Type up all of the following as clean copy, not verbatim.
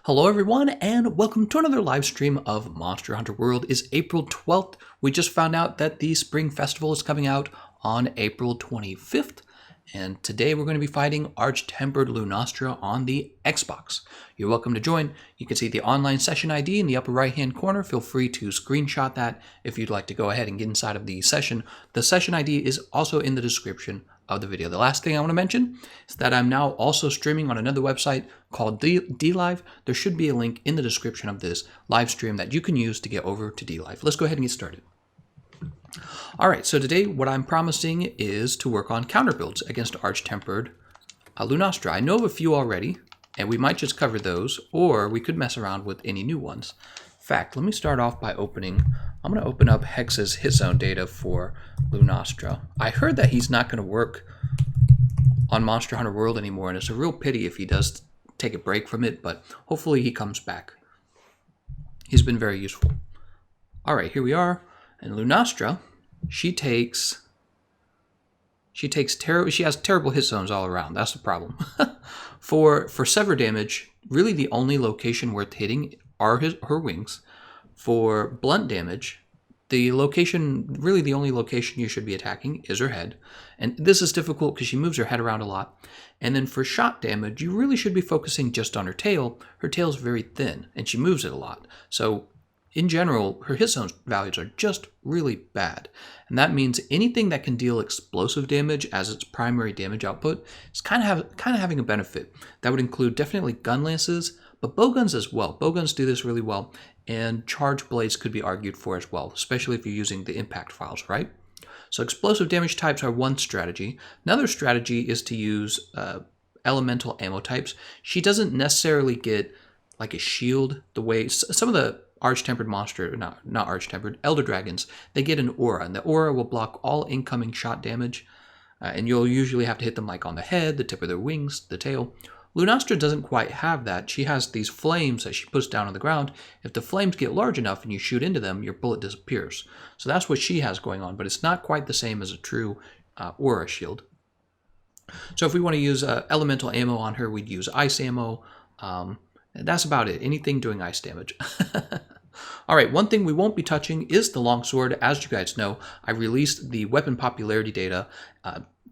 Hello everyone and welcome to another live stream of Monster Hunter World. It's April 12th. We just found out that the Spring Festival is coming out on April 25th. And today we're going to be fighting Arch-Tempered Lunastra on the Xbox. You're welcome to join. You can see the online session ID in the upper right hand corner. Feel free to screenshot that if you'd like to go ahead and get inside of the session. The session ID is also in the description of the video. The last thing I want to mention is that I'm now also streaming on another website called DLive. There should be a link in the description of this live stream that you can use to get over to DLive. Let's go ahead and get started. All right, so today what I'm promising is to work on counter builds against Arch-Tempered Lunastra. I know of a few already, and we might just cover those, or we could mess around with any new ones. In fact, let me start off by I'm going to open up Hex's hit zone data for Lunastra. I heard that he's not going to work on Monster Hunter World anymore, and it's a real pity if he does take a break from it, but hopefully he comes back. He's been very useful. All right, here we are. And Lunastra, she has terrible hit zones all around. That's the problem. For sever damage, really the only location worth hitting are her wings. For blunt damage, the only location you should be attacking is her head. And this is difficult because she moves her head around a lot. And then for shot damage, you really should be focusing just on her tail. Her tail's very thin and she moves it a lot. So in general, her hit zone values are just really bad. And that means anything that can deal explosive damage as its primary damage output is kind of having a benefit. That would include definitely gunlances, but bowguns as well. Bowguns do this really well, and charge blades could be argued for as well, especially if you're using the impact files, right? So explosive damage types are one strategy. Another strategy is to use elemental ammo types. She doesn't necessarily get like a shield the way some of the Arch-Tempered monster, not Arch-Tempered, Elder Dragons, they get an aura, and the aura will block all incoming shot damage, and you'll usually have to hit them like on the head, the tip of their wings, the tail. Lunastra doesn't quite have that. She has these flames that she puts down on the ground. If the flames get large enough and you shoot into them, your bullet disappears. So that's what she has going on, but it's not quite the same as a true aura shield. So if we want to use elemental ammo on her, we'd use ice ammo. That's about it. Anything doing ice damage. All right, one thing we won't be touching is the longsword. As you guys know, I released the weapon popularity data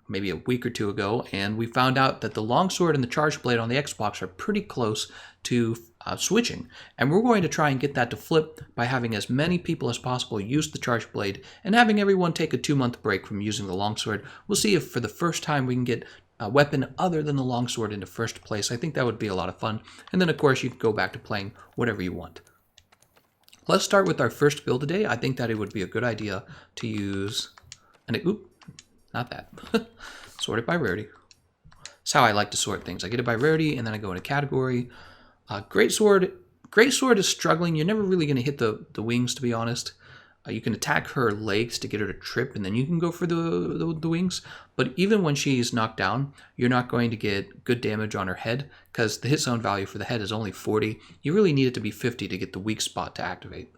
maybe a week or two ago, and we found out that the longsword and the charge blade on the Xbox are pretty close to switching. And we're going to try and get that to flip by having as many people as possible use the charge blade and having everyone take a 2-month break from using the longsword. We'll see if for the first time we can get a weapon other than the longsword into first place. I think that would be a lot of fun. And then, of course, you can go back to playing whatever you want. Let's start with our first build today. I think that it would be a good idea to use not that. Sort it by rarity. That's how I like to sort things. I get it by rarity, and then I go into category. Greatsword is struggling. You're never really going to hit the wings, to be honest. You can attack her legs to get her to trip, and then you can go for the wings. But even when she's knocked down, you're not going to get good damage on her head because the hit zone value for the head is only 40. You really need it to be 50 to get the weak spot to activate.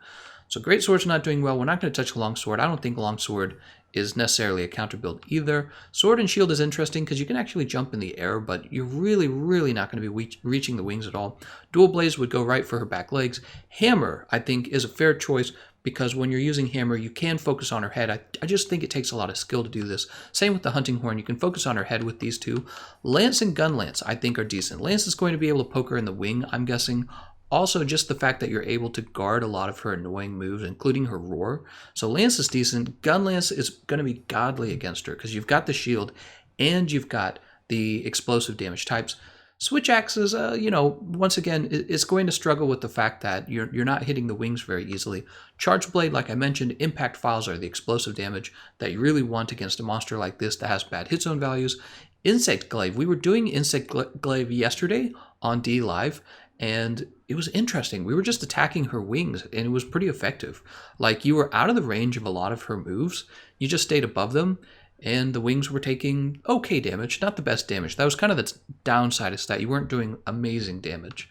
So Greatsword's not doing well. We're not going to touch Longsword. I don't think Longsword is necessarily a counter build either. Sword and Shield is interesting because you can actually jump in the air, but you're really, really not going to be reaching the wings at all. Dual Blaze would go right for her back legs. Hammer, I think, is a fair choice because when you're using Hammer, you can focus on her head. I just think it takes a lot of skill to do this. Same with the Hunting Horn. You can focus on her head with these two. Lance and Gunlance, I think, are decent. Lance is going to be able to poke her in the wing, I'm guessing. Also, just the fact that you're able to guard a lot of her annoying moves, including her roar. So Lance is decent. Gunlance is going to be godly against her because you've got the shield and you've got the explosive damage types. Switch Axes, once again, it's going to struggle with the fact that you're not hitting the wings very easily. Charge Blade, like I mentioned, impact files are the explosive damage that you really want against a monster like this that has bad hit zone values. Insect Glaive, we were doing Insect Glaive yesterday on DLive, and it was interesting. We were just attacking her wings, and it was pretty effective. Like, you were out of the range of a lot of her moves. You just stayed above them, and the wings were taking okay damage, not the best damage. That was kind of the downside, is that you weren't doing amazing damage.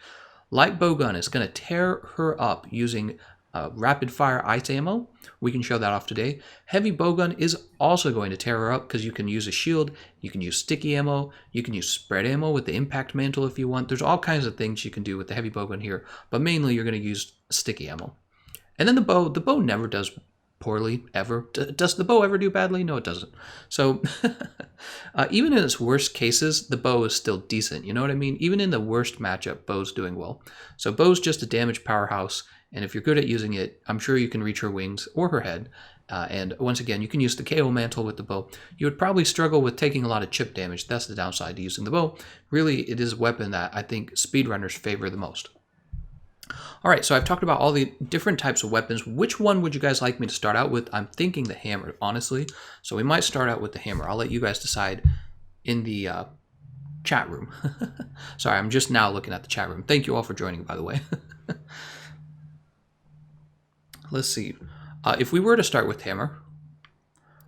Light Bowgun is going to tear her up using rapid fire ice ammo, we can show that off today. Heavy bowgun is also going to tear her up because you can use a shield, you can use sticky ammo, you can use spread ammo with the impact mantle if you want. There's all kinds of things you can do with the heavy bowgun here, but mainly you're going to use sticky ammo. And then the bow never does poorly, ever. Does the bow ever do badly? No, it doesn't. So even in its worst cases, the bow is still decent. You know what I mean? Even in the worst matchup, bow's doing well. So bow's just a damage powerhouse. And if you're good at using it, I'm sure you can reach her wings or her head. And once again, you can use the KO mantle with the bow. You would probably struggle with taking a lot of chip damage. That's the downside to using the bow. Really, it is a weapon that I think speedrunners favor the most. All right, so I've talked about all the different types of weapons. Which one would you guys like me to start out with? I'm thinking the hammer, honestly. So we might start out with the hammer. I'll let you guys decide in the chat room. Sorry, I'm just now looking at the chat room. Thank you all for joining, by the way. Let's see. If we were to start with hammer,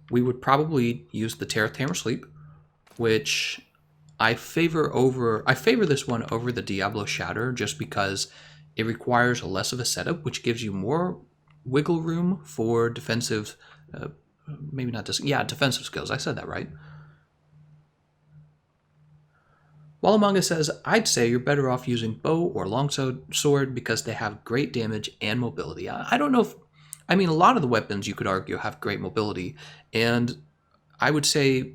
we would probably use the Tereth Hammer Sleep, which I favor this one over the Diablo Shatter just because it requires less of a setup, which gives you more wiggle room for defensive, defensive skills. I said that right. Wallamanga says, I'd say you're better off using bow or longsword because they have great damage and mobility. I don't know if, a lot of the weapons you could argue have great mobility, and I would say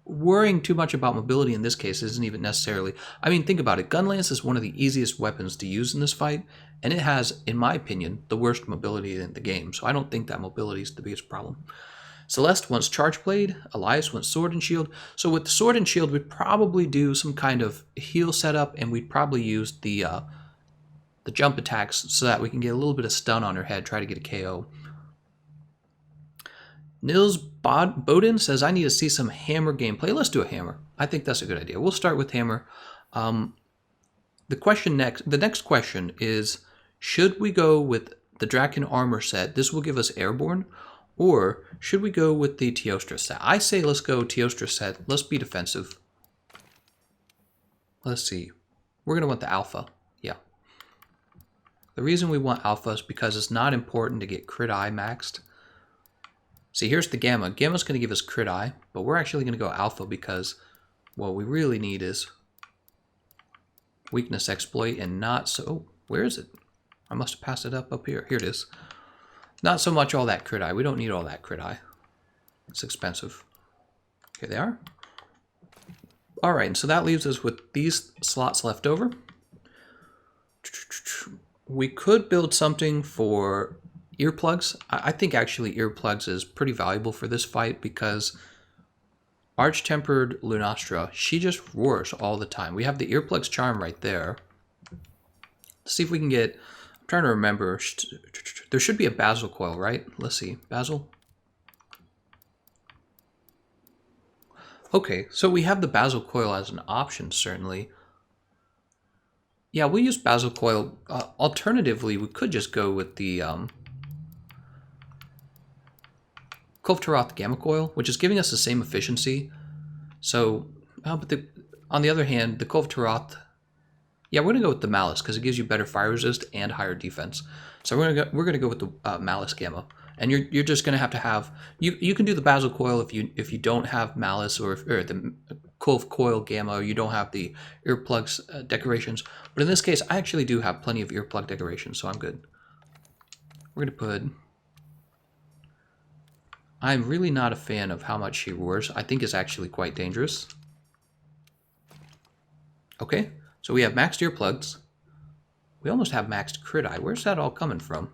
worrying too much about mobility in this case isn't even necessarily... think about it. Gunlance is one of the easiest weapons to use in this fight, and it has, in my opinion, the worst mobility in the game, so I don't think that mobility is the biggest problem. Celeste wants Charge Blade, Elias wants Sword and Shield. So with the Sword and Shield, we'd probably do some kind of heal setup, and we'd probably use the jump attacks so that we can get a little bit of stun on her head, try to get a KO. Nils Bowden says, I need to see some hammer gameplay. Let's do a hammer. I think that's a good idea. We'll start with hammer. The next question is, should we go with the Draken armor set? This will give us airborne. Or should we go with the Teostra set? I say let's go Teostra set. Let's be defensive. Let's see. We're going to want the alpha. Yeah. The reason we want alpha is because it's not important to get crit eye maxed. See, here's the gamma. Gamma's going to give us crit eye, but we're actually going to go alpha because what we really need is weakness exploit and not so... Oh, where is it? I must have passed it up here. Here it is. Not so much all that crit eye. We don't need all that crit eye. It's expensive. Here they are. All right, and so that leaves us with these slots left over. We could build something for earplugs. I think actually earplugs is pretty valuable for this fight because Arch-Tempered Lunastra, she just roars all the time. We have the earplugs charm right there. Let's see if we can get... I'm trying to remember. There should be a Basil coil, right? Let's see. Basil? Okay, so we have the Basil coil as an option, certainly. Yeah, we'll use Basil coil. Alternatively, we could just go with the Kulftaroth Gamma coil, which is giving us the same efficiency. So, but on the other hand, the Kulftaroth... Yeah, we're going to go with the Malice because it gives you better fire resist and higher defense. So we're going to go with the Malice Gamma. And you're just going to have you can do the Basil coil if you don't have Malice or the Kulf coil Gamma, or you don't have the earplugs decorations. But in this case, I actually do have plenty of earplug decorations, so I'm good. We're going to put... I'm really not a fan of how much she roars. I think it's actually quite dangerous. Okay. So we have maxed earplugs. We almost have maxed crit eye. Where's that all coming from?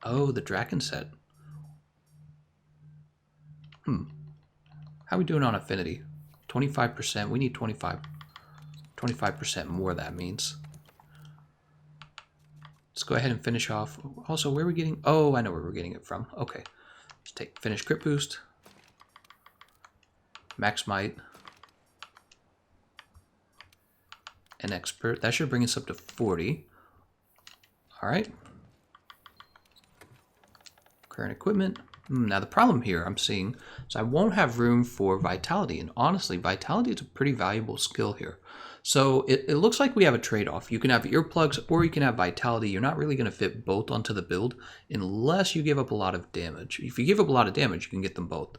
Oh, the Draken set. How are we doing on affinity? 25%. We need 25% more, that means. Let's go ahead and finish off. Also, where are we getting... Oh, I know where we're getting it from. Okay. Let's take finish crit boost. Max might. And expert. That should bring us up to 40. All right. Current equipment. Now the problem here I'm seeing is I won't have room for Vitality, and honestly, Vitality is a pretty valuable skill here. So it looks like we have a trade-off. You can have earplugs or you can have Vitality. You're not really going to fit both onto the build unless you give up a lot of damage. If you give up a lot of damage, you can get them both.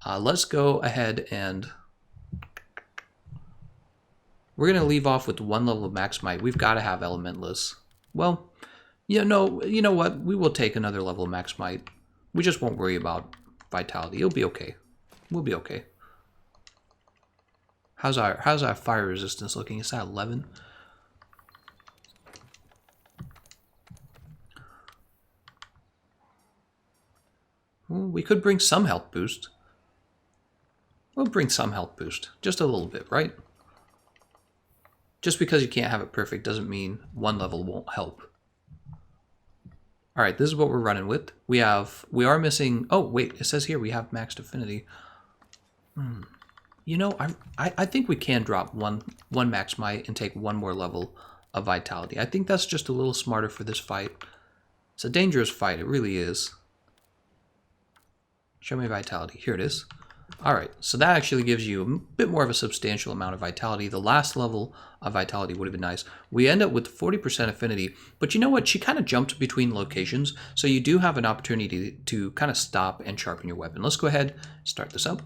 Let's go ahead and we're going to leave off with 1 level of Max Might. We've got to have Elementless. Well, you know what? We will take another level of Max Might. We just won't worry about Vitality. It'll be okay. We'll be okay. How's our fire resistance looking? Is that 11? Well, we could bring some health boost. We'll bring some health boost. Just a little bit, right? Just because you can't have it perfect doesn't mean 1 level won't help. All right, this is what we're running with. We are missing. Oh wait, it says here we have maxed affinity. You know, I think we can drop one Max Might and take 1 more level of Vitality. I think that's just a little smarter for this fight. It's a dangerous fight, it really is. Show me Vitality. Here it is. All right, so that actually gives you a bit more of a substantial amount of Vitality. The last level of Vitality would have been nice. We end up with 40% affinity, but you know what? She kind of jumped between locations, so you do have an opportunity to kind of stop and sharpen your weapon. Let's go ahead and start this up.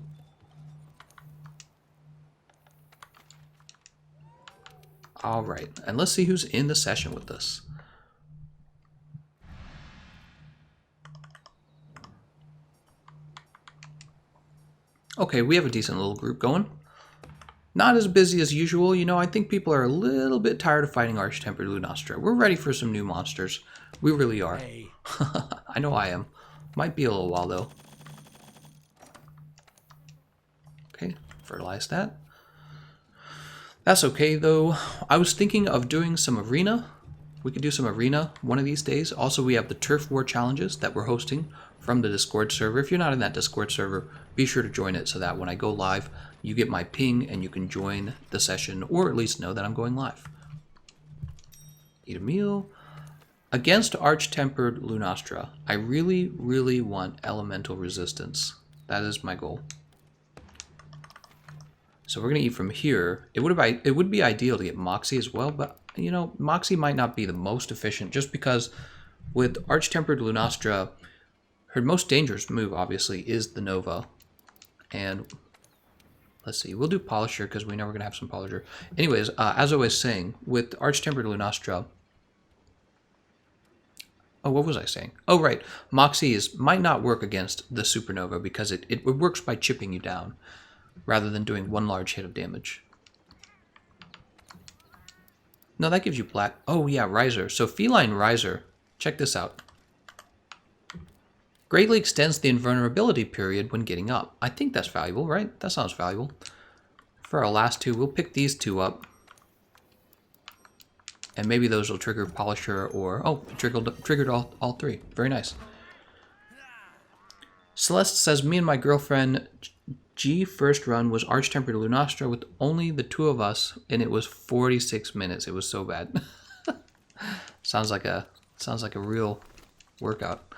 All right, and let's see who's in the session with us. Okay, we have a decent little group going. Not as busy as usual, you know, I think people are a little bit tired of fighting Arch-Tempered Lunastra. We're ready for some new monsters. We really are. Hey. I know I am. Might be a little while though. Okay, fertilize that. That's okay though. I was thinking of doing some arena. We could do some arena one of these days. Also, we have the Turf War challenges that we're hosting from the Discord server. If you're not in that Discord server, be sure to join it so that when I go live, you get my ping and you can join the session, or at least know that I'm going live. Eat a meal. Against Arch-Tempered Lunastra, I really, really want elemental resistance. That is my goal. So we're going to eat from here. It would be ideal to get Moxie as well, but you know, Moxie might not be the most efficient just because with Arch-Tempered Lunastra, her most dangerous move obviously is the Nova. And let's see, we'll do Polisher because we know we're going to have some Polisher. Anyways, as I was saying, with Arch-Tempered Lunastra, oh, what was I saying? Oh, right. Moxie might not work against the Supernova because it works by chipping you down rather than doing 1 large hit of damage. No, that gives you black. Oh, yeah, Riser. So Feline Riser, check this out. Greatly extends the invulnerability period when getting up. I think that's valuable, right? That sounds valuable. For our last 2, we'll pick these 2 up. And maybe those will trigger Polisher or... Oh, it triggered all 3. Very nice. Celeste says, me and my girlfriend G first run was Arch-Tempered Lunastra with only the 2 of us, and it was 46 minutes. It was so bad. sounds like a real workout.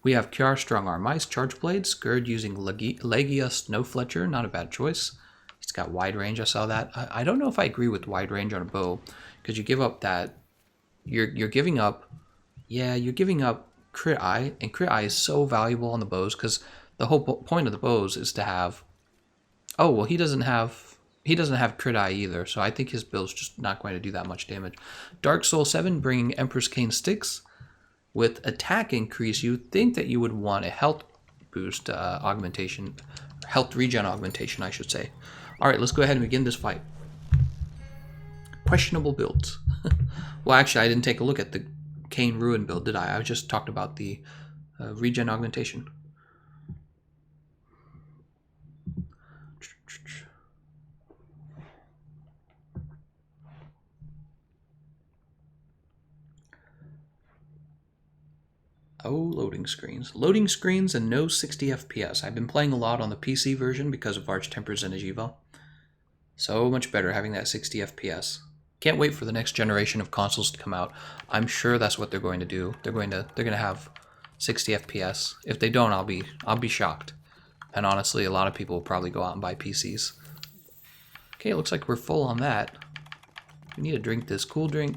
We have Kiar Strong Arm Ice, Charge Blade, Scourge using Legia Snow Fletcher, not a bad choice. He's got wide range, I saw that. I don't know if I agree with wide range on a bow, because you give up that, you're giving up, yeah, you're giving up Crit Eye, and Crit Eye is so valuable on the bows, because the whole point of the bows is to have, oh, well, he doesn't have Crit Eye either, so I think his build's just not going to do that much damage. Dark Soul 7 bringing Empress Cane Sticks. With attack increase, you'd think that you would want a health boost augmentation, health regen augmentation, I should say. All right, let's go ahead and begin this fight. Questionable builds. Well, actually, I didn't take a look at the Cane Ruin build, did I? I just talked about the regen augmentation. Oh, loading screens. Loading screens and no 60 FPS. I've been playing a lot on the PC version because of Arch-Tempered Zenejiva. So much better having that 60 FPS. Can't wait for the next generation of consoles to come out. I'm sure that's what they're going to do. They're going to have 60 FPS. If they don't, I'll be shocked. And honestly, a lot of people will probably go out and buy PCs. Okay, it looks like we're full on that. We need to drink this cool drink.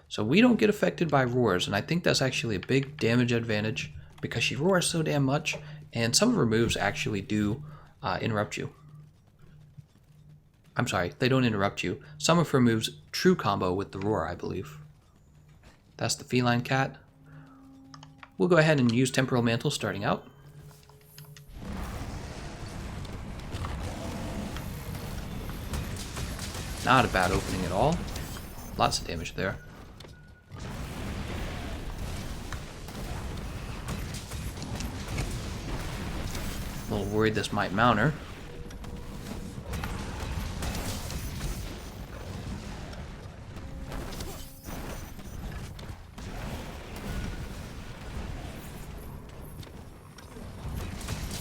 So we don't get affected by roars, and I think that's actually a big damage advantage because she roars so damn much, and some of her moves actually do interrupt you. I'm sorry, they don't interrupt you. Some of her moves true combo with the roar, I believe. That's the feline cat. We'll go ahead and use Temporal Mantle starting out. Not a bad opening at all. Lots of damage there. A little worried this might mount her.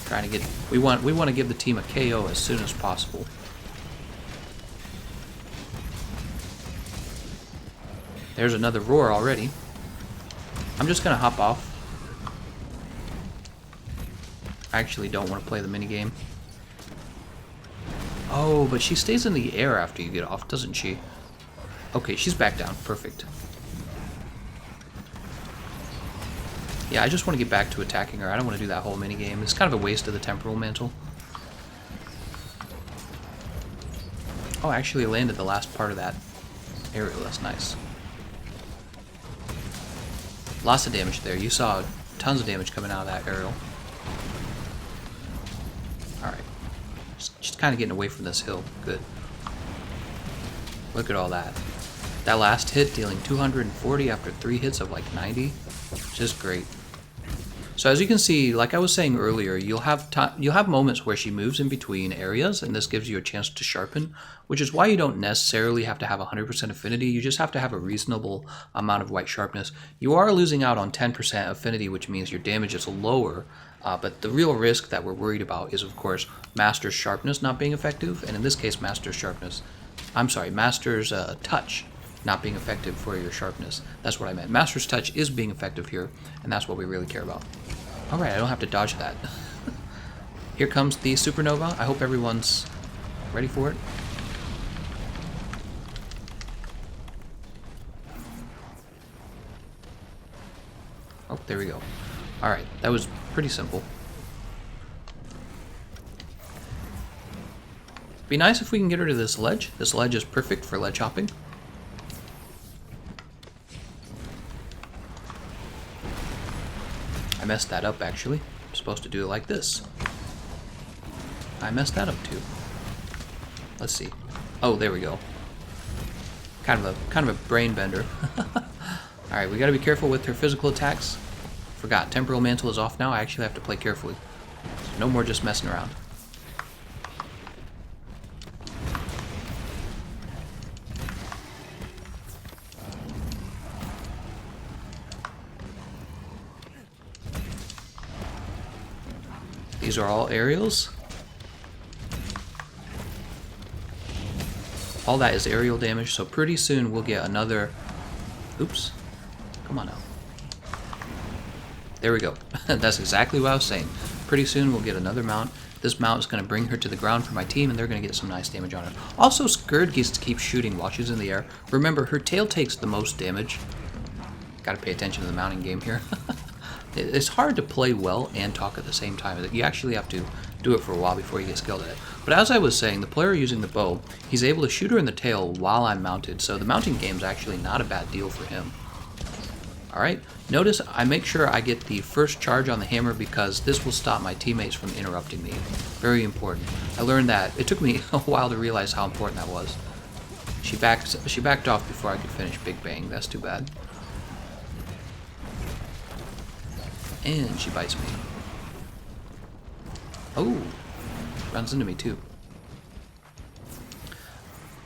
Trying to get, we want to give the team a KO as soon as possible. There's another roar already. I'm just gonna hop off. I actually don't want to play the minigame. Oh, but she stays in the air after you get off, doesn't she? Okay, she's back down. Perfect. Yeah, I just want to get back to attacking her. I don't want to do that whole minigame. It's kind of a waste of the Temporal Mantle. Oh, I actually landed the last part of that aerial. That's nice. Lots of damage there. You saw tons of damage coming out of that aerial. Alright. Just kind of getting away from this hill. Good. Look at all that. That last hit dealing 240 after 3 hits of like 90. Just great. So as you can see, like I was saying earlier, you'll have moments where she moves in between areas, and this gives you a chance to sharpen, which is why you don't necessarily have to have 100% affinity. You just have to have a reasonable amount of white sharpness. You are losing out on 10% affinity, which means your damage is lower, but the real risk that we're worried about is, of course, Master's sharpness not being effective, and in this case, Master's touch not being effective for your sharpness. That's what I meant. Master's touch is being effective here, and that's what we really care about. Alright, I don't have to dodge that. Here comes the supernova. I hope everyone's ready for it. Oh, there we go. Alright, that was pretty simple. Be nice if we can get her to this ledge. This ledge is perfect for ledge hopping. I messed that up, actually. I'm supposed to do it like this. I messed that up, too. Let's see. Oh, there we go. Kind of a brain bender. Alright, we gotta be careful with her physical attacks. Forgot, Temporal Mantle is off now. I actually have to play carefully. So no more just messing around. These are all aerials. All that is aerial damage, so pretty soon we'll get another... Oops. Come on now. There we go. That's exactly what I was saying. Pretty soon we'll get another mount. This mount is going to bring her to the ground for my team, and they're going to get some nice damage on her. Also, Scourge gets to keep shooting while she's in the air. Remember, her tail takes the most damage. Got to pay attention to the mounting game here. It's hard to play well and talk at the same time. You actually have to do it for a while before you get skilled at it. But as I was saying, the player using the bow, he's able to shoot her in the tail while I'm mounted, so the mounting game is actually not a bad deal for him. Alright, notice I make sure I get the first charge on the hammer because this will stop my teammates from interrupting me. Very important. I learned that. It took me a while to realize how important that was. She backed off before I could finish Big Bang. That's too bad. And she bites me. Oh, runs into me too.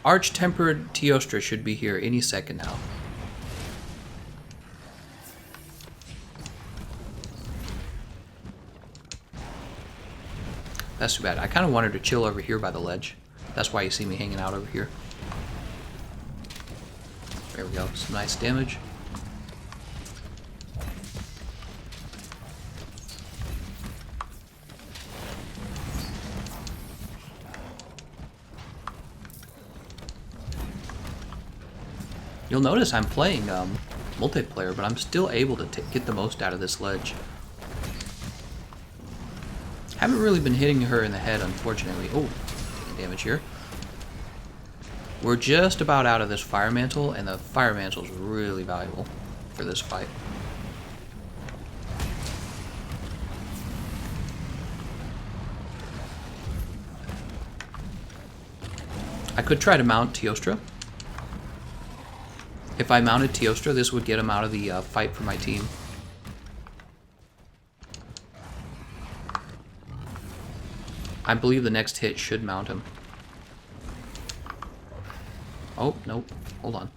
Arch-tempered Teostra should be here any second now. That's too bad. I kind of wanted to chill over here by the ledge. That's why you see me hanging out over here. There we go. Some nice damage. You'll notice I'm playing multiplayer, but I'm still able to get the most out of this ledge. Haven't really been hitting her in the head, unfortunately. Oh, taking damage here. We're just about out of this fire mantle, and the fire mantle is really valuable for this fight. I could try to mount Teostra. If I mounted Teostra, this would get him out of the fight for my team. I believe the next hit should mount him. Oh, nope. Hold on.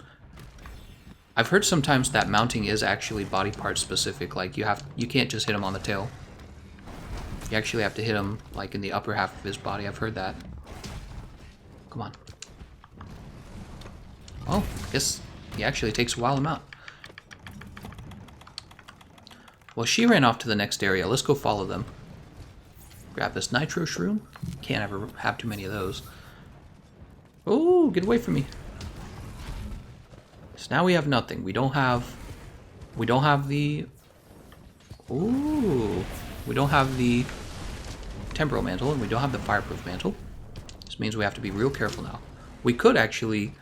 I've heard sometimes that mounting is actually body part specific. Like, you can't just hit him on the tail. You actually have to hit him, like, in the upper half of his body. I've heard that. Come on. Oh, I guess he actually takes a while to mount. Well, she ran off to the next area. Let's go follow them. Grab this nitro shroom. Can't ever have too many of those. Oh, get away from me. So now we have nothing. We don't have the... Ooh. We don't have the temporal mantle, and we don't have the fireproof mantle. This means we have to be real careful now. We could actually...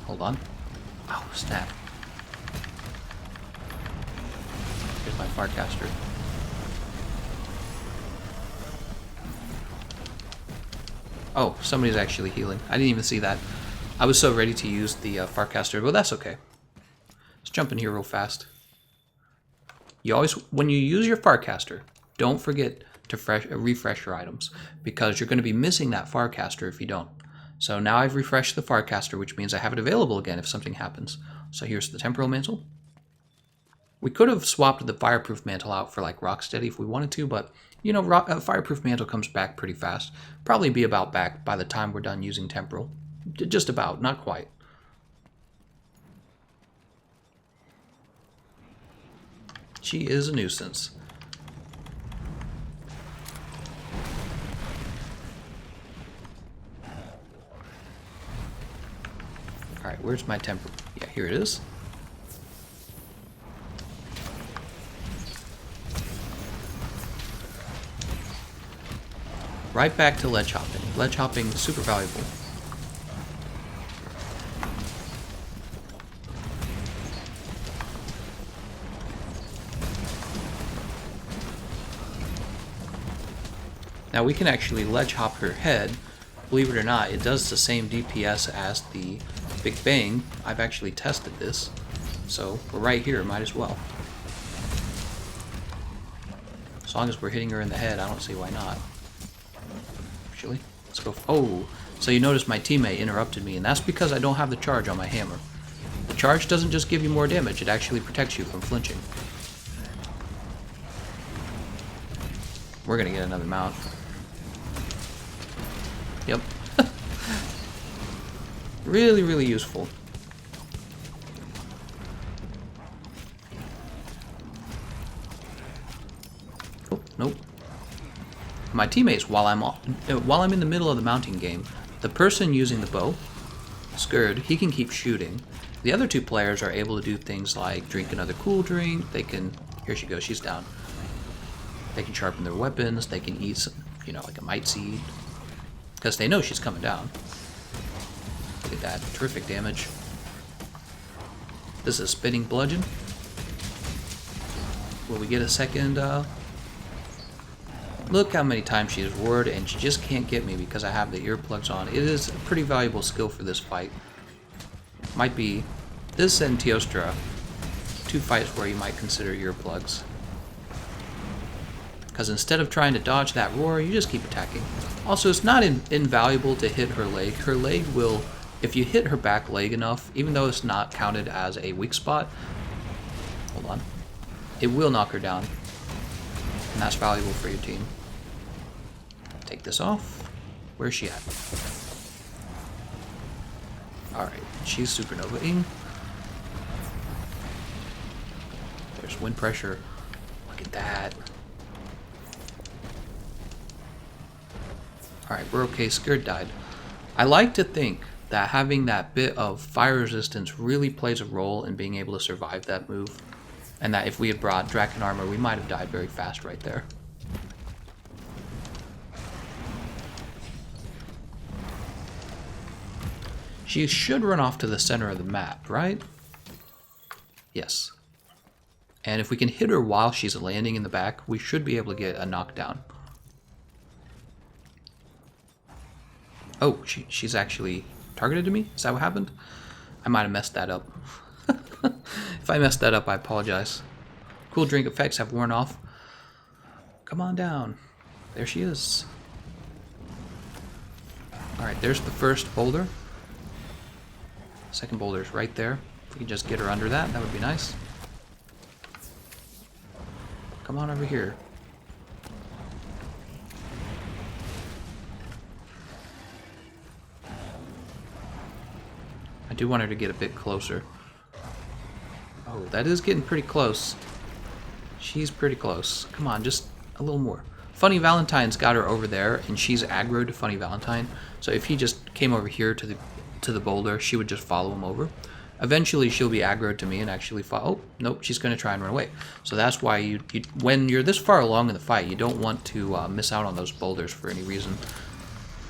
Hold on. Oh, snap. Here's my Farcaster. Oh, somebody's actually healing. I didn't even see that. I was so ready to use the Farcaster, but that's okay. Let's jump in here real fast. You always, when you use your Farcaster, don't forget to refresh your items, because you're going to be missing that Farcaster if you don't. So now I've refreshed the Farcaster, which means I have it available again if something happens. So here's the Temporal Mantle. We could have swapped the Fireproof Mantle out for like Rocksteady if we wanted to, but you know, Fireproof Mantle comes back pretty fast. Probably be about back by the time we're done using Temporal. Just about, not quite. She is a nuisance. Alright, where's my Temporal? Yeah, here it is. Right back to ledge hopping. Ledge hopping, super valuable. Now we can actually ledge hop her head. Believe it or not, it does the same DPS as the Big Bang. I've actually tested this. So we're right here, might as well. As long as we're hitting her in the head, I don't see why not. Actually, let's go. Oh, so you notice my teammate interrupted me, and that's because I don't have the charge on my hammer. The charge doesn't just give you more damage, it actually protects you from flinching. We're gonna get another mount. Yep. Really, really useful. Oh, nope. My teammates, while I'm in the middle of the mounting game, the person using the bow, Skurd, he can keep shooting. The other two players are able to do things like drink another cool drink. They can, here she goes, she's down. They can sharpen their weapons. They can eat some, you know, like a mite seed, because they know she's coming down. Look at that, terrific damage. This is a spinning bludgeon. Will we get a second? Look how many times she's roared, and she just can't get me because I have the earplugs on. It is a pretty valuable skill for this fight. Might be this and Teostra, two fights where you might consider earplugs. Because instead of trying to dodge that roar, you just keep attacking. Also, it's not invaluable to hit her leg. Her leg will, if you hit her back leg enough, even though it's not counted as a weak spot, hold on, it will knock her down. And that's valuable for your team. Take this off. Where's she at? Alright, she's supernovaing. There's wind pressure. Look at that. Alright, we're okay. Skirt died. I like to think that having that bit of fire resistance really plays a role in being able to survive that move. And that if we had brought Draken armor, we might have died very fast right there. She should run off to the center of the map, right? Yes. And if we can hit her while she's landing in the back, we should be able to get a knockdown. Oh, she's actually targeted to me? Is that what happened? I might have messed that up. If I messed that up, I apologize. Cool drink effects have worn off. Come on down. There she is. Alright, there's the first boulder. Second boulder's right there. If we can just get her under that, that would be nice. Come on over here. I do want her to get a bit closer. Oh, that is getting pretty close. She's pretty close. Come on, just a little more. Funny Valentine's got her over there, and she's aggro to Funny Valentine. So if he just came over here to the boulder, she would just follow him over. Eventually, she'll be aggroed to me and actually follow. Oh, nope, she's going to try and run away. So that's why you when you're this far along in the fight, you don't want to miss out on those boulders for any reason.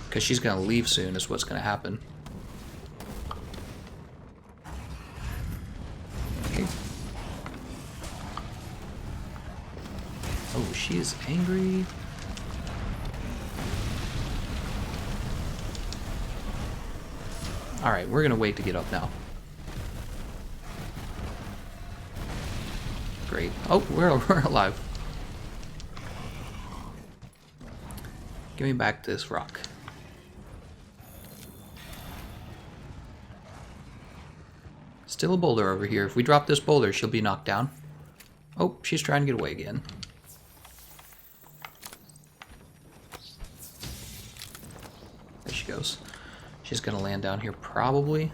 Because she's going to leave soon is what's going to happen. Okay. Oh, she is angry. Alright, we're going to wait to get up now. Great. Oh, we're alive. Give me back this rock. Still a boulder over here. If we drop this boulder, she'll be knocked down. Oh, she's trying to get away again. There she goes. She's going to land down here probably.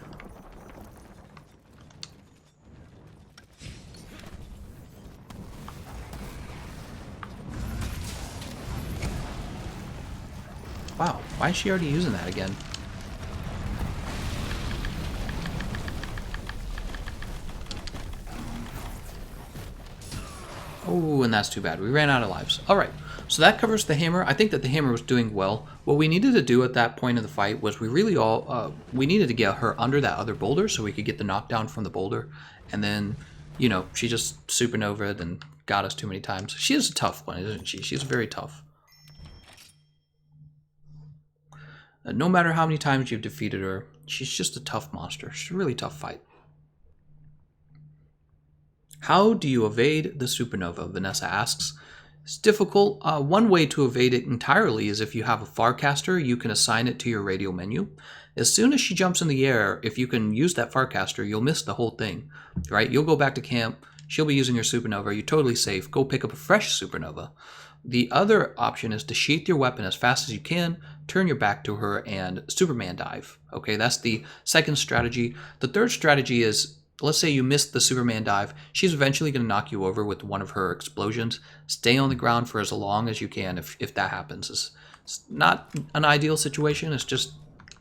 Wow, why is she already using that again? Oh, and that's too bad. We ran out of lives. Alright, so that covers the hammer. I think that the hammer was doing well. What we needed to do at that point of the fight was we needed to get her under that other boulder so we could get the knockdown from the boulder. And then, you know, she just supernovaed and got us too many times. She is a tough one, isn't she? She's very tough. No matter how many times you've defeated her, she's just a tough monster. She's a really tough fight. How do you evade the supernova? Vanessa asks. It's difficult. One way to evade it entirely is if you have a Farcaster, you can assign it to your radial menu. As soon as she jumps in the air, if you can use that Farcaster, you'll miss the whole thing, right? You'll go back to camp. She'll be using your supernova. You're totally safe. Go pick up a fresh supernova. The other option is to sheath your weapon as fast as you can, turn your back to her, and Superman dive. Okay, that's the second strategy. The third strategy is, let's say you missed the Superman dive. She's eventually going to knock you over with one of her explosions. Stay on the ground for as long as you can if that happens. It's not an ideal situation. It's just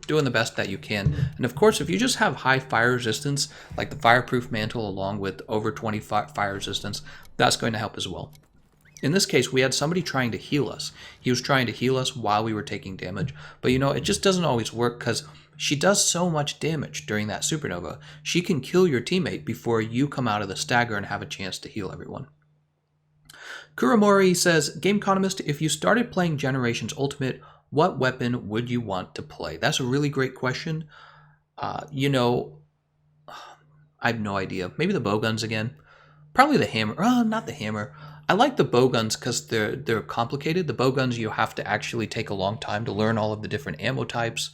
doing the best that you can. And of course, if you just have high fire resistance, like the Fireproof Mantle along with over 20 fire resistance, that's going to help as well. In this case, we had somebody trying to heal us. He was trying to heal us while we were taking damage. But you know, it just doesn't always work because she does so much damage during that supernova. She can kill your teammate before you come out of the stagger and have a chance to heal everyone. Kuramori says, Gameconomist, if you started playing Generations Ultimate, what weapon would you want to play? That's a really great question. You know, I have no idea. Maybe the bowguns again. Probably the hammer. Oh, not the hammer. I like the bowguns because they're complicated. The bowguns, you have to actually take a long time to learn all of the different ammo types.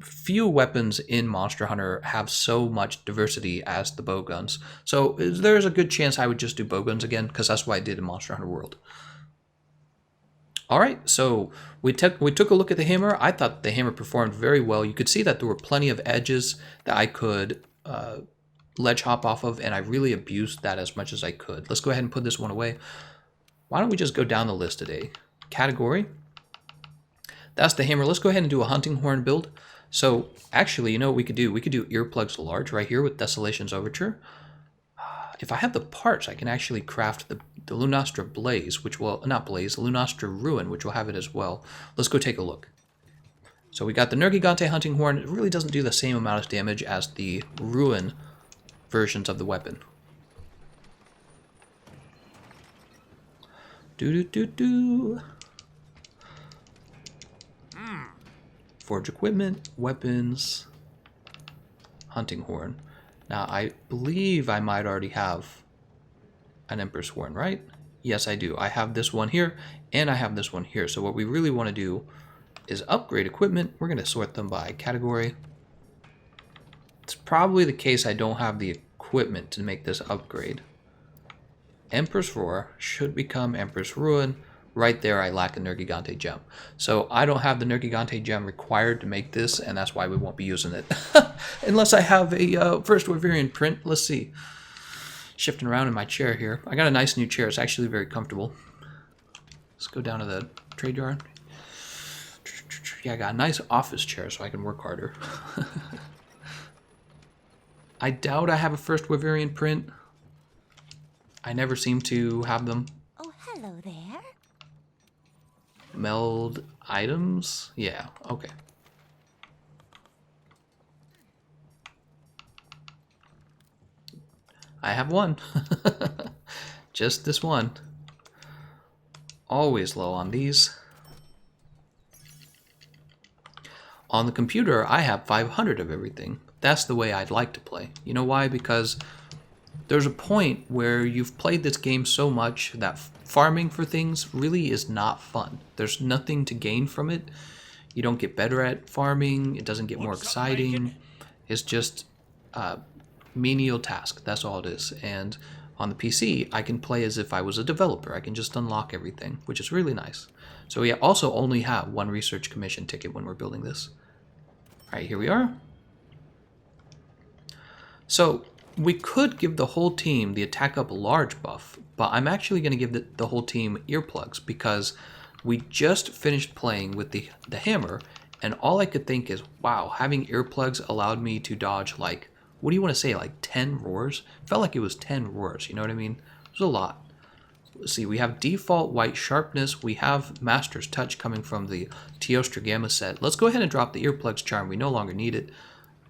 Few weapons in Monster Hunter have so much diversity as the bowguns. So there's a good chance I would just do bowguns again because that's what I did in Monster Hunter World. All right, so we took a look at the hammer. I thought the hammer performed very well. You could see that there were plenty of edges that I could ledge hop off of, and I really abused that as much as I could. Let's go ahead and put this one away. Why don't we just go down the list today? Category. That's the hammer. Let's go ahead and do a hunting horn build. So actually, you know what we could do? We could do earplugs large right here with Desolation's Overture. If I have the parts, I can actually craft the Lunastra Blaze, which will, not Blaze, Lunastra Ruin, which will have it as well. Let's go take a look. So we got the Nergigante Hunting Horn. It really doesn't do the same amount of damage as the Ruin versions of the weapon. Forge equipment, weapons, hunting horn. Now, I believe I might already have an Emperor's Horn, right? Yes, I do. I have this one here, and I have this one here. So what we really want to do is upgrade equipment. We're going to sort them by category. It's probably the case I don't have the equipment to make this upgrade. Emperor's Roar should become Emperor's Ruin. Right there, I lack a Nergigante gem. So I don't have the Nergigante gem required to make this, and that's why we won't be using it. Unless I have a First Wyverian print. Let's see. Shifting around in my chair here. I got a nice new chair. It's actually very comfortable. Let's go down to the trade yard. Yeah, I got a nice office chair so I can work harder. I doubt I have a First Wyverian print. I never seem to have them. Oh, hello there. Meld items? Yeah, okay. I have one. Just this one. Always low on these. On the computer, I have 500 of everything. That's the way I'd like to play. You know why? Because there's a point where you've played this game so much that farming for things really is not fun. There's nothing to gain from it. You don't get better at farming. It doesn't get more exciting. It's just a menial task. That's all it is. And on the PC, I can play as if I was a developer. I can just unlock everything, which is really nice. So we also only have one research commission ticket when we're building this. All right, here we are. So we could give the whole team the attack up large buff, but I'm actually going to give the whole team earplugs because we just finished playing with the hammer, and all I could think is, wow, having earplugs allowed me to dodge like, what do you want to say, like 10 roars? It felt like it was 10 roars, you know what I mean? It was a lot. Let's see, we have default white sharpness. We have Master's Touch coming from the Teostra Gamma set. Let's go ahead and drop the earplugs charm. We no longer need it.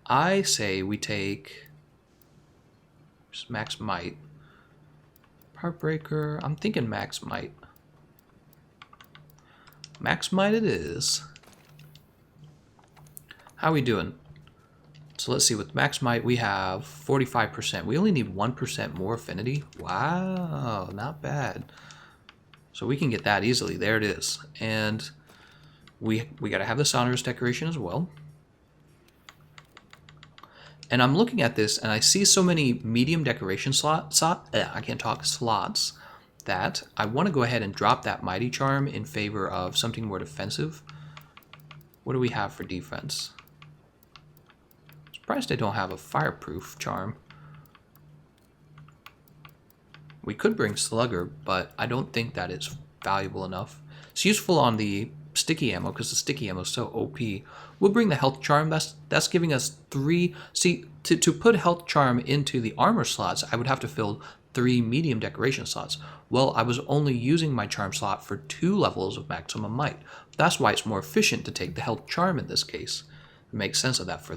I say we take max might. Heartbreaker. I'm thinking max might. Max might it is. How are we doing? So let's see, with max might we have 45%. We only need 1% more affinity. Wow, not bad. So we can get that easily. There it is. And we got to have the sonorous decoration as well. And I'm looking at this and I see so many medium decoration slots that I want to go ahead and drop that Mighty Charm in favor of something more defensive. What do we have for defense? Surprised I don't have a Fireproof Charm. We could bring Slugger, but I don't think that is valuable enough. It's useful on the sticky ammo because the sticky ammo is so OP. We'll bring the Health Charm. That's giving us 3. See, to put Health Charm into the armor slots, I would have to fill 3 medium decoration slots. Well, I was only using my charm slot for 2 levels of maximum might. That's why it's more efficient to take the Health Charm in this case. It makes sense of that for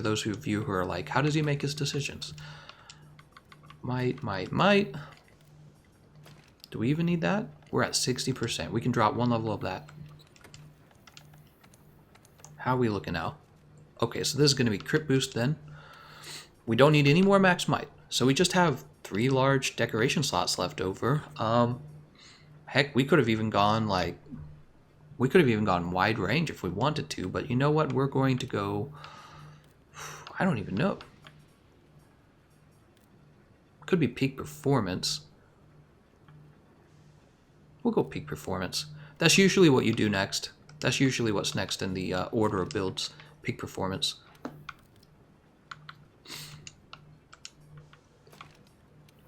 those of you who are like, how does he make his decisions? Might. Do we even need that? We're at 60%. We can drop 1 level of that. How are we looking now? Okay, so this is going to be crit boost then. We don't need any more max might. So we just have 3 large decoration slots left over. Heck, we could have even gone like... We could have even gone wide range if we wanted to, but you know what? We're going to go... I don't even know. Could be peak performance. We'll go peak performance. That's usually what you do next. That's usually what's next in the order of builds. Peak performance.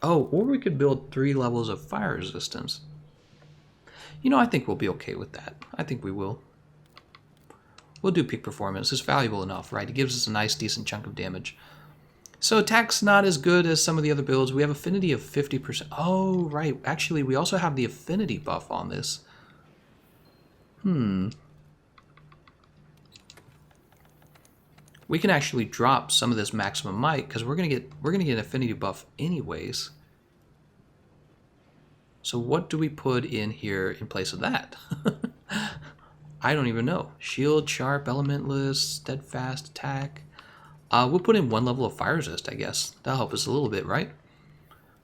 Oh, or we could build 3 levels of fire resistance. You know, I think we'll be okay with that. I think we will. We'll do peak performance. It's valuable enough, right? It gives us a nice, decent chunk of damage. So attack's not as good as some of the other builds. We have affinity of 50%. Oh, right. Actually, we also have the affinity buff on this. We can actually drop some of this maximum might because we're gonna get an affinity buff anyways. So what do we put in here in place of that? I don't even know. Shield, sharp, elementless, steadfast, attack. We'll put in 1 level of fire resist, I guess. That'll help us a little bit, right?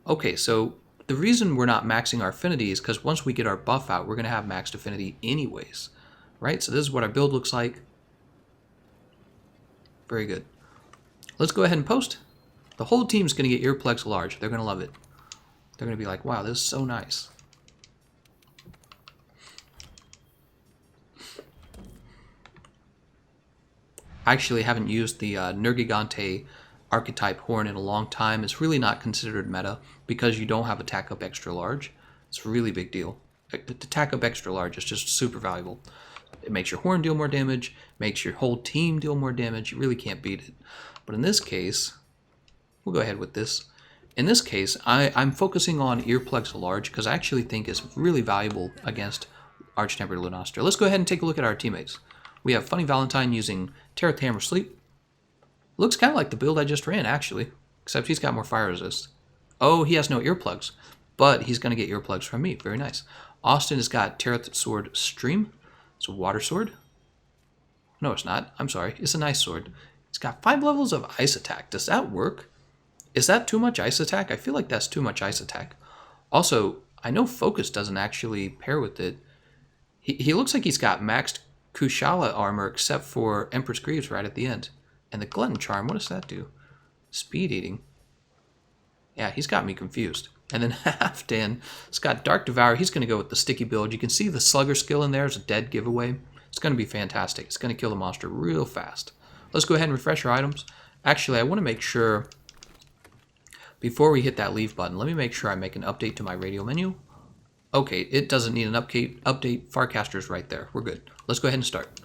Okay, so the reason we're not maxing our affinity is because once we get our buff out, we're gonna have maxed affinity anyways, right? So this is what our build looks like. Very good. Let's go ahead and post. The whole team's going to get earplugs large. They're going to love it. They're going to be like, wow, this is so nice. I actually haven't used the Nergigante archetype horn in a long time. It's really not considered meta because you don't have attack up extra large. It's a really big deal. Attack up extra large is just super valuable. It makes your horn deal more damage, makes your whole team deal more damage. You really can't beat it. But in this case, we'll go ahead with this. In this case, I'm focusing on earplugs large because I actually think it's really valuable against Arch-Tempered Lunastra. Let's go ahead and take a look at our teammates. We have Funny Valentine using Terra Tamra Sleep. Looks kind of like the build I just ran, actually, except he's got more fire resist. Oh, he has no earplugs, but he's going to get earplugs from me. Very nice. Austin has got Terra Sword Stream. It's a water sword. No, it's not. I'm sorry. It's a nice sword. It's got 5 levels of ice attack. Does that work? Is that too much ice attack? I feel like that's too much ice attack. Also, I know Focus doesn't actually pair with it. He looks like he's got maxed Kushala armor except for Empress Greaves right at the end. And the Glutton Charm, what does that do? Speed Eating. Yeah, he's got me confused. And then Halfdan, it's got Dark Devour. He's going to go with the sticky build. You can see the Slugger skill in there is a dead giveaway. It's going to be fantastic. It's going to kill the monster real fast. Let's go ahead and refresh our items. Actually, I want to make sure, before we hit that leave button, let me make sure I make an update to my radio menu. Okay, it doesn't need an update. Farcaster's right there. We're good. Let's go ahead and start.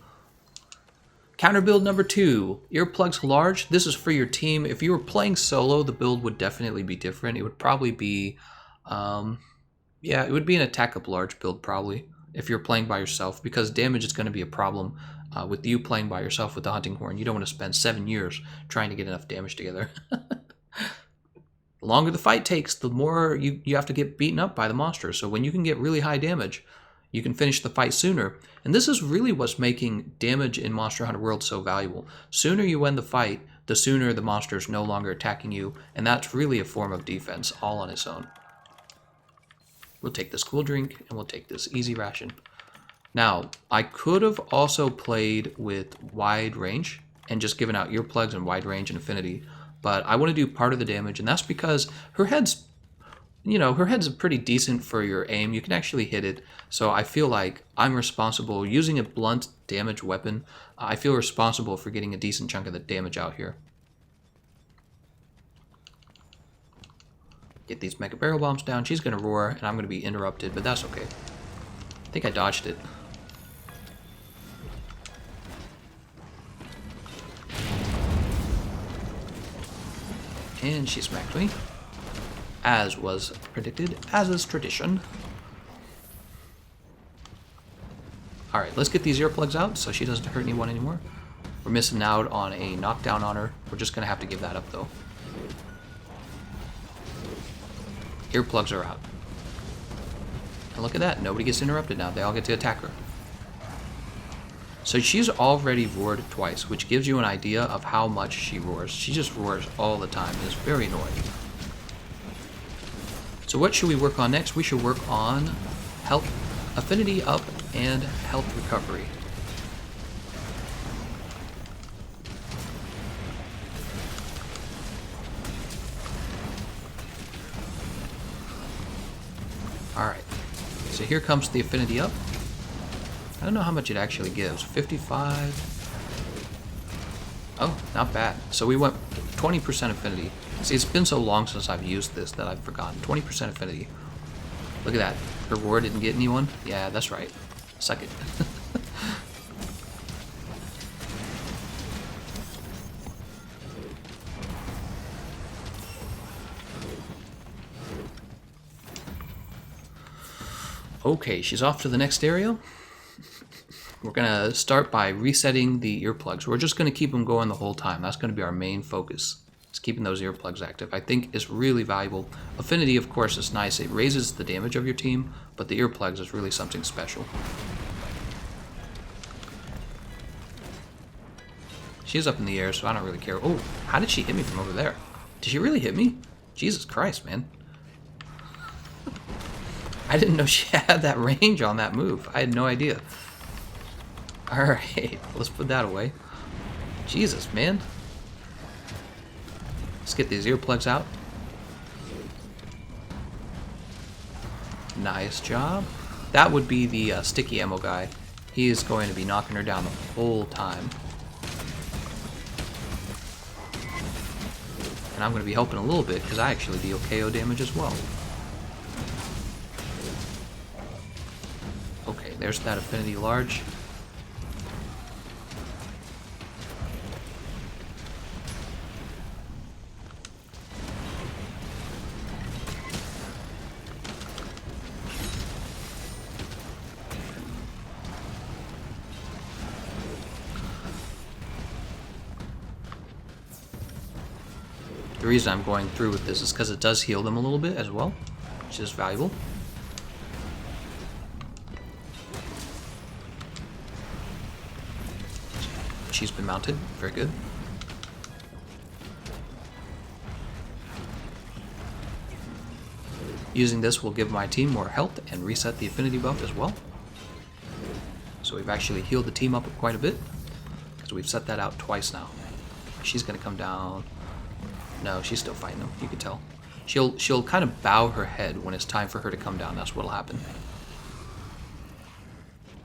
Counter build number 2, earplugs large. This is for your team. If you were playing solo, the build would definitely be different. It would probably be, it would be an attack up large build probably if you're playing by yourself because damage is going to be a problem with you playing by yourself with the hunting horn. You don't want to spend 7 years trying to get enough damage together. The longer the fight takes, the more you have to get beaten up by the monster. So when you can get really high damage, you can finish the fight sooner. And this is really what's making damage in Monster Hunter World so valuable. Sooner you win the fight, the sooner the monster is no longer attacking you. And that's really a form of defense all on its own. We'll take this cool drink and we'll take this easy ration. Now, I could have also played with wide range and just given out earplugs and wide range and affinity. But I want to do part of the damage, and that's because her head's pretty decent for your aim. You can actually hit it. So I feel like I'm responsible, using a blunt damage weapon, I feel responsible for getting a decent chunk of the damage out here. Get these Mega Barrel Bombs down. She's going to roar, and I'm going to be interrupted, but that's okay. I think I dodged it. And she smacked me, as was predicted, as is tradition. Alright, let's get these earplugs out so she doesn't hurt anyone anymore. We're missing out on a knockdown on her. We're just going to have to give that up, though. Earplugs are out. And look at that, nobody gets interrupted now. They all get to attack her. So she's already roared twice, which gives you an idea of how much she roars. She just roars all the time. It's very annoying. So what should we work on next? We should work on health, affinity up, and health recovery. Alright, so here comes the affinity up. I don't know how much it actually gives. 55. Oh, not bad. So we went 20% affinity. See, it's been so long since I've used this that I've forgotten. 20% affinity. Look at that. Her war didn't get anyone? Yeah, that's right. Suck it. Okay, she's off to the next area. We're going to start by resetting the earplugs. We're just going to keep them going the whole time. That's going to be our main focus. It's keeping those earplugs active. I think is really valuable. Affinity, of course, is nice. It raises the damage of your team, but the earplugs is really something special. She's up in the air, so I don't really care. Oh, how did she hit me from over there? Did she really hit me? Jesus Christ, man. I didn't know she had that range on that move. I had no idea. Alright, let's put that away. Jesus, man. Let's get these earplugs out. Nice job. That would be the sticky ammo guy. He is going to be knocking her down the whole time. And I'm going to be helping a little bit because I actually deal KO damage as well. Okay, there's that affinity large. The reason I'm going through with this is because it does heal them a little bit as well, which is valuable. She's been mounted. Very good. Using this will give my team more health and reset the affinity buff as well. So we've actually healed the team up quite a bit because we've set that out twice now. She's going to come down. No, she's still fighting them. You can tell. She'll kind of bow her head when it's time for her to come down. That's what'll happen.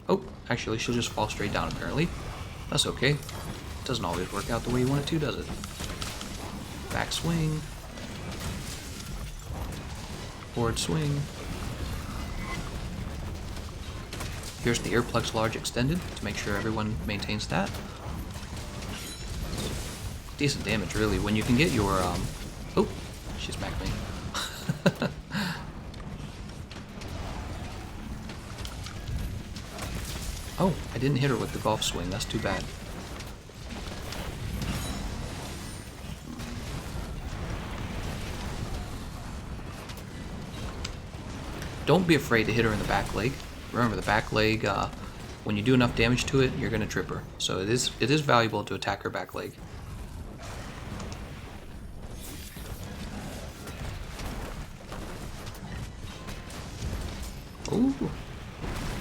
Oh, actually, she'll just fall straight down apparently. That's okay. Doesn't always work out the way you want it to, does it? Back swing. Forward swing. Here's the earplugs large extended to make sure everyone maintains that. Decent damage, really, when you can get your, Oh, she smacked me. Oh, I didn't hit her with the golf swing. That's too bad. Don't be afraid to hit her in the back leg. Remember, the back leg, when you do enough damage to it, you're going to trip her. So it is valuable to attack her back leg. Ooh,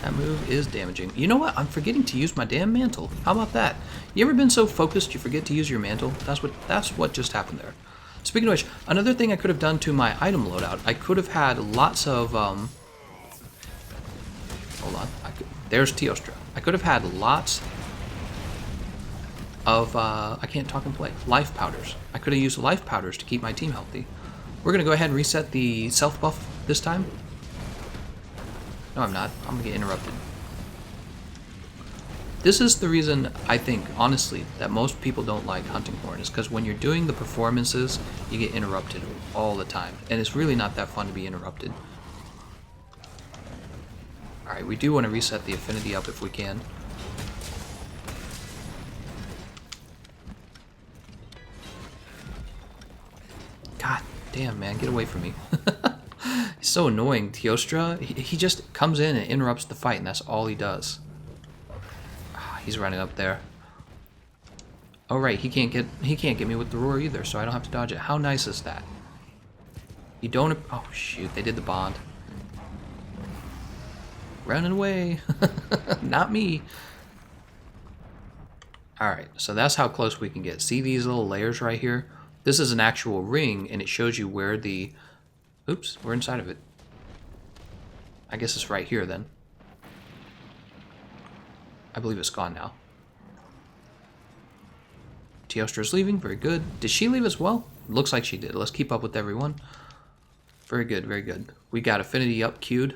that move is damaging. You know what? I'm forgetting to use my damn mantle. How about that? You ever been so focused you forget to use your mantle? That's what just happened there. Speaking of which, another thing I could have done to my item loadout, I could have had lots of hold on. There's Teostra. I could have had lots of I can't talk and play. Life powders. I could have used life powders to keep my team healthy. We're gonna go ahead and reset the self buff this time. No, I'm not. I'm gonna get interrupted. This is the reason I think, honestly, that most people don't like hunting horn, is because when you're doing the performances, you get interrupted all the time. And it's really not that fun to be interrupted. Alright, we do want to reset the affinity up if we can. God damn, man, get away from me. He's so annoying, Teostra. He just comes in and interrupts the fight, and that's all he does. He's running up there. Oh right, he can't get me with the roar either, so I don't have to dodge it. How nice is that? You don't. Oh shoot, they did the bond. Running away. Not me. Alright, so that's how close we can get. See these little layers right here? This is an actual ring, and it shows you where the... Oops, we're inside of it. I guess it's right here then. I believe it's gone now. Teostra's leaving. Very good. Did she leave as well? Looks like she did. Let's keep up with everyone. Very good, very good. We got Affinity up queued.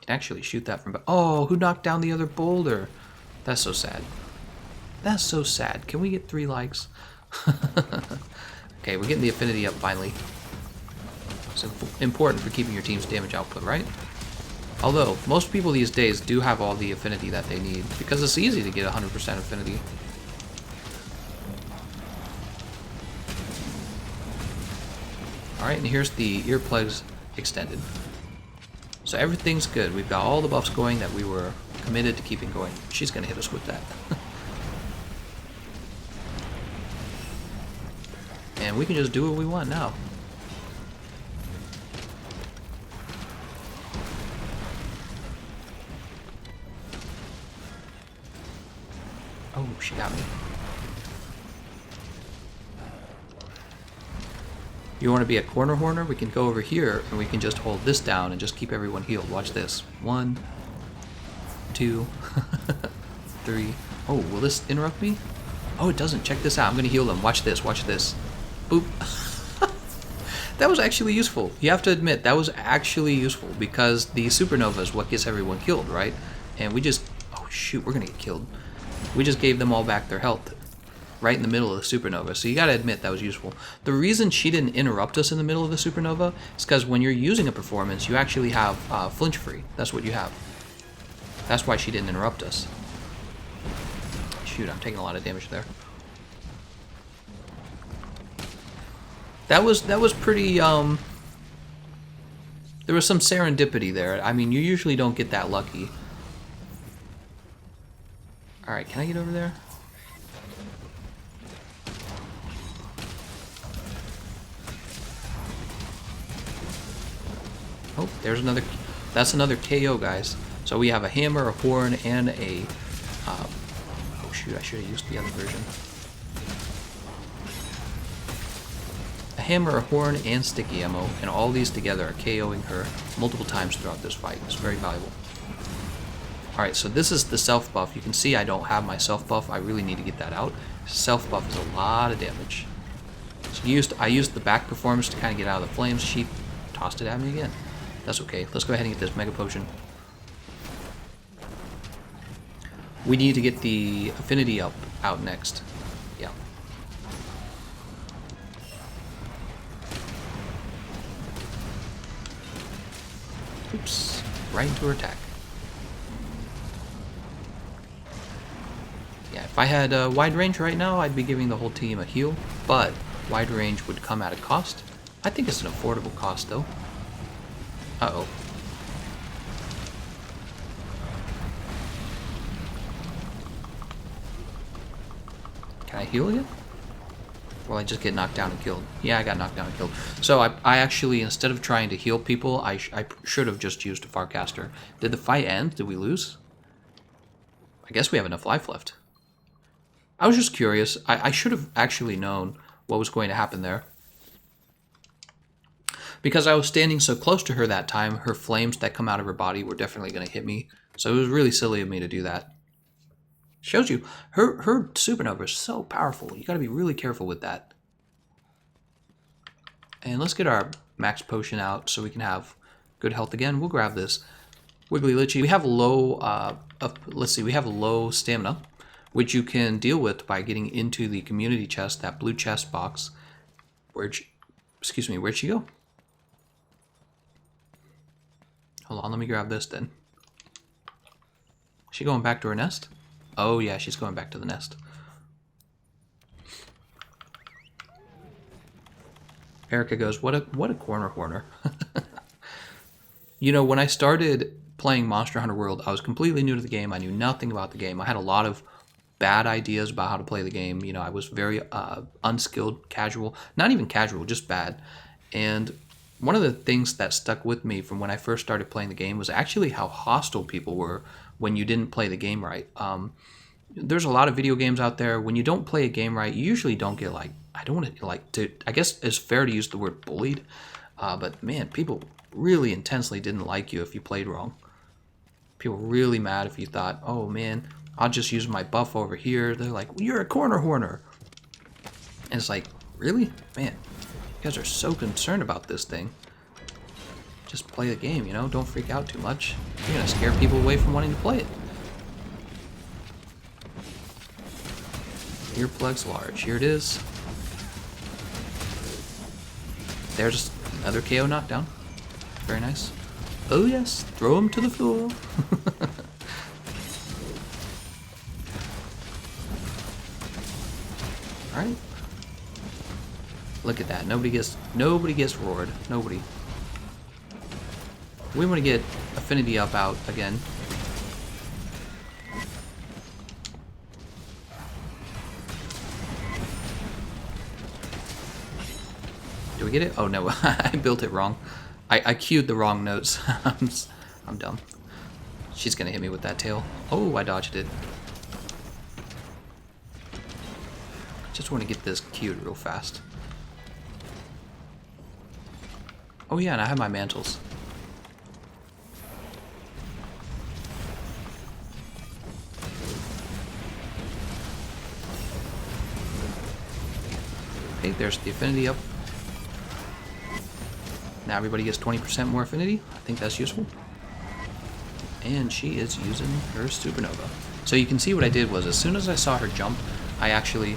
Can actually shoot that from... Oh, who knocked down the other boulder? That's so sad. That's so sad. Can we get 3 likes? Okay, we're getting the Affinity up finally. It's important for keeping your team's damage output, right? Although, most people these days do have all the Affinity that they need, because it's easy to get 100% Affinity. Alright, and here's the Earplugs extended. So everything's good. We've got all the buffs going that we were committed to keeping going. She's going to hit us with that. And we can just do what we want now. Oh, she got me. You want to be a corner horner? We can go over here and we can just hold this down and just keep everyone healed. Watch this. 1, 2, 3. Oh, will this interrupt me? Oh, it doesn't. Check this out. I'm going to heal them. Watch this. Watch this. Boop. That was actually useful. You have to admit, that was actually useful because the supernova is what gets everyone killed, right? And we just... Oh, shoot. We're going to get killed. We just gave them all back their health right in the middle of the supernova. So you got to admit that was useful. The reason she didn't interrupt us in the middle of the supernova is because when you're using a performance, you actually have flinch free. That's what you have. That's why she didn't interrupt us. Shoot, I'm taking a lot of damage there. That was pretty, there was some serendipity there. I mean, you usually don't get that lucky. Alright, can I get over there? Oh, there's another, that's another KO, guys. So we have a hammer, a horn, and a, oh shoot, I should have used the other version. A hammer, a horn, and sticky ammo, and all these together are KOing her multiple times throughout this fight. It's very valuable. Alright, so this is the self buff. You can see I don't have my self buff. I really need to get that out. Self buff is a lot of damage. So I used the back performance to kind of get out of the flames. She tossed it at me again. That's okay. Let's go ahead and get this Mega Potion. We need to get the Affinity out next. Yeah. Oops. Right into her attack. Yeah, if I had wide range right now, I'd be giving the whole team a heal, but wide range would come at a cost. I think it's an affordable cost, though. Uh-oh. Can I heal again? Or will I just get knocked down and killed? Yeah, I got knocked down and killed. So I actually, instead of trying to heal people, I should have just used a Farcaster. Did the fight end? Did we lose? I guess we have enough life left. I was just curious. I should have actually known what was going to happen there. Because I was standing so close to her that time, her flames that come out of her body were definitely going to hit me. So it was really silly of me to do that. Shows you, her supernova is so powerful. You got to be really careful with that. And let's get our max potion out so we can have good health again. We'll grab this Wiggly Litchi. We have low, let's see, we have low stamina, which you can deal with by getting into the community chest, that blue chest box. Where'd she go? Hold on, let me grab this then. Is she going back to her nest? Oh yeah, she's going back to the nest. Erica goes, what a corner horner. You know, when I started playing Monster Hunter World, I was completely new to the game. I knew nothing about the game. I had a lot of bad ideas about how to play the game. You know, I was very unskilled, casual. Not even casual, just bad. And one of the things that stuck with me from when I first started playing the game was actually how hostile people were when you didn't play the game right. There's a lot of video games out there. When you don't play a game right, you usually don't get like, I don't want to like to, I guess it's fair to use the word bullied, but man, people really intensely didn't like you if you played wrong. People really mad if you thought, oh man, I'll just use my buff over here. They're like, well, you're a corner horner. And it's like, really? Man, you guys are so concerned about this thing. Just play the game, you know? Don't freak out too much. You're gonna scare people away from wanting to play it. Earplugs large. Here it is. There's another KO knockdown. Very nice. Oh yes, throw him to the floor. Alright. Look at that. Nobody gets roared. Nobody. We want to get affinity up out again. Do we get it? Oh no, I built it wrong. I queued the wrong notes. I'm dumb. She's gonna hit me with that tail. Oh, I dodged it. Just want to get this queued real fast. Oh yeah, and I have my mantles. Okay, there's the affinity up. Now everybody gets 20% more affinity. I think that's useful. And she is using her supernova. So you can see what I did was, as soon as I saw her jump, I actually...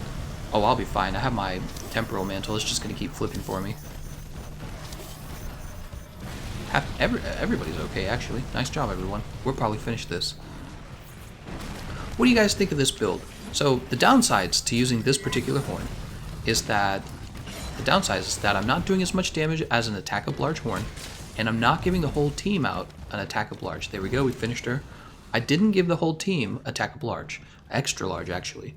Oh, I'll be fine. I have my temporal mantle. It's just going to keep flipping for me. Everybody's okay, actually. Nice job, everyone. We'll probably finish this. What do you guys think of this build? So the downsides to using this particular horn is that... The downside is that I'm not doing as much damage as an attack up large horn, and I'm not giving the whole team out an attack up large. There we go, we finished her. I didn't give the whole team attack up large, extra large actually.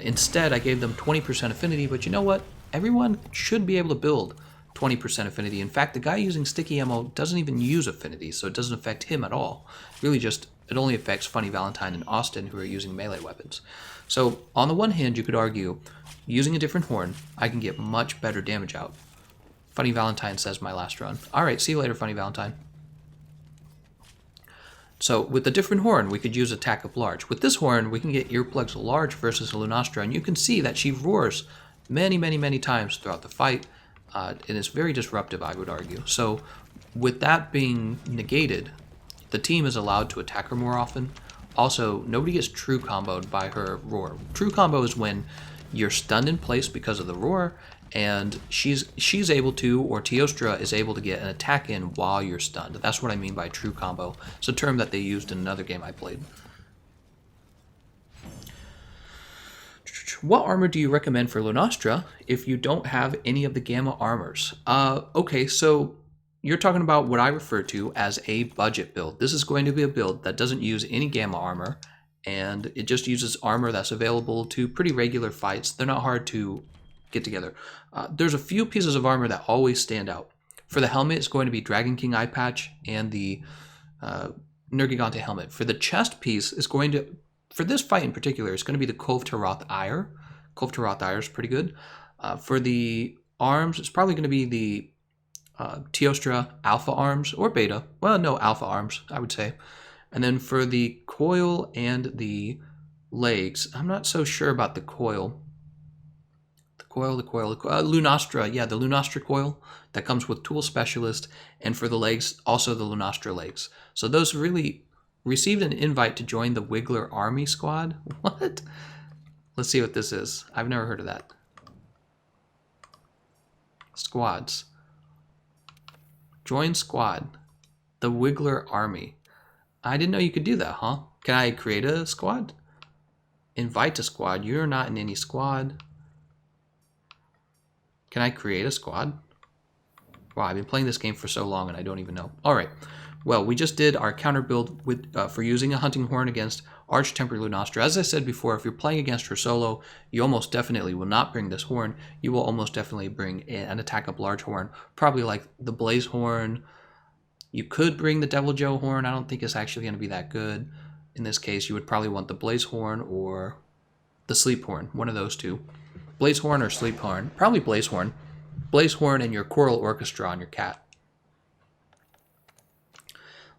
Instead, I gave them 20% affinity, but you know what? Everyone should be able to build 20% affinity. In fact, the guy using sticky ammo doesn't even use affinity, so it doesn't affect him at all. Really just, it only affects Funny Valentine and Austin, who are using melee weapons. So, on the one hand, you could argue, using a different horn, I can get much better damage out. Funny Valentine says my last run. Alright, see you later, Funny Valentine. So, with the different horn, we could use attack up large. With this horn, we can get earplugs large versus a Lunastra, and you can see that she roars many, many, many times throughout the fight, and it's very disruptive, I would argue. So, with that being negated, the team is allowed to attack her more often. Also, nobody gets true comboed by her roar. True combo is when you're stunned in place because of the roar, and she's able to, or Teostra is able to get an attack in while you're stunned. That's what I mean by true combo. It's a term that they used in another game I played. What armor do you recommend for Lunastra if you don't have any of the Gamma armors? Okay, so you're talking about what I refer to as a budget build. This is going to be a build that doesn't use any Gamma armor, and it just uses armor that's available to pretty regular fights. They're not hard to get together. There's a few pieces of armor that always stand out. For the helmet, it's going to be Dragon King Eye Patch and the Nergigante helmet. For the chest piece, it's going to, for this fight in particular, it's going to be the Kov Taroth Ire. Kov Taroth Ire is pretty good. For the arms, it's probably going to be the Teostra Alpha arms or Beta. Well, no, Alpha arms, I would say. And then for the coil and the legs, I'm not so sure about the coil. The coil, Lunastra, yeah, the Lunastra coil that comes with Tool Specialist, and for the legs, also the Lunastra legs. So those really received an invite to join the Wiggler Army Squad. What? Let's see what this is. I've never heard of that. Squads. Join squad. The Wiggler Army. I didn't know you could do that, huh? Can I create a squad? Invite a squad. You're not in any squad. Can I create a squad? Wow, I've been playing this game for so long and I don't even know. Alright, well, we just did our counter build with, for using a hunting horn against Arch-Tempered Lunastra. As I said before, if you're playing against her solo, you almost definitely will not bring this horn. You will almost definitely bring an attack up large horn, probably like the Blaze Horn. You could bring the Devil Joe horn. I don't think it's actually going to be that good. In this case, you would probably want the Blaze Horn or the Sleep Horn, one of those two. Blaze Horn or Sleep Horn. Probably Blaze Horn. Blaze Horn and your Choral Orchestra on your cat.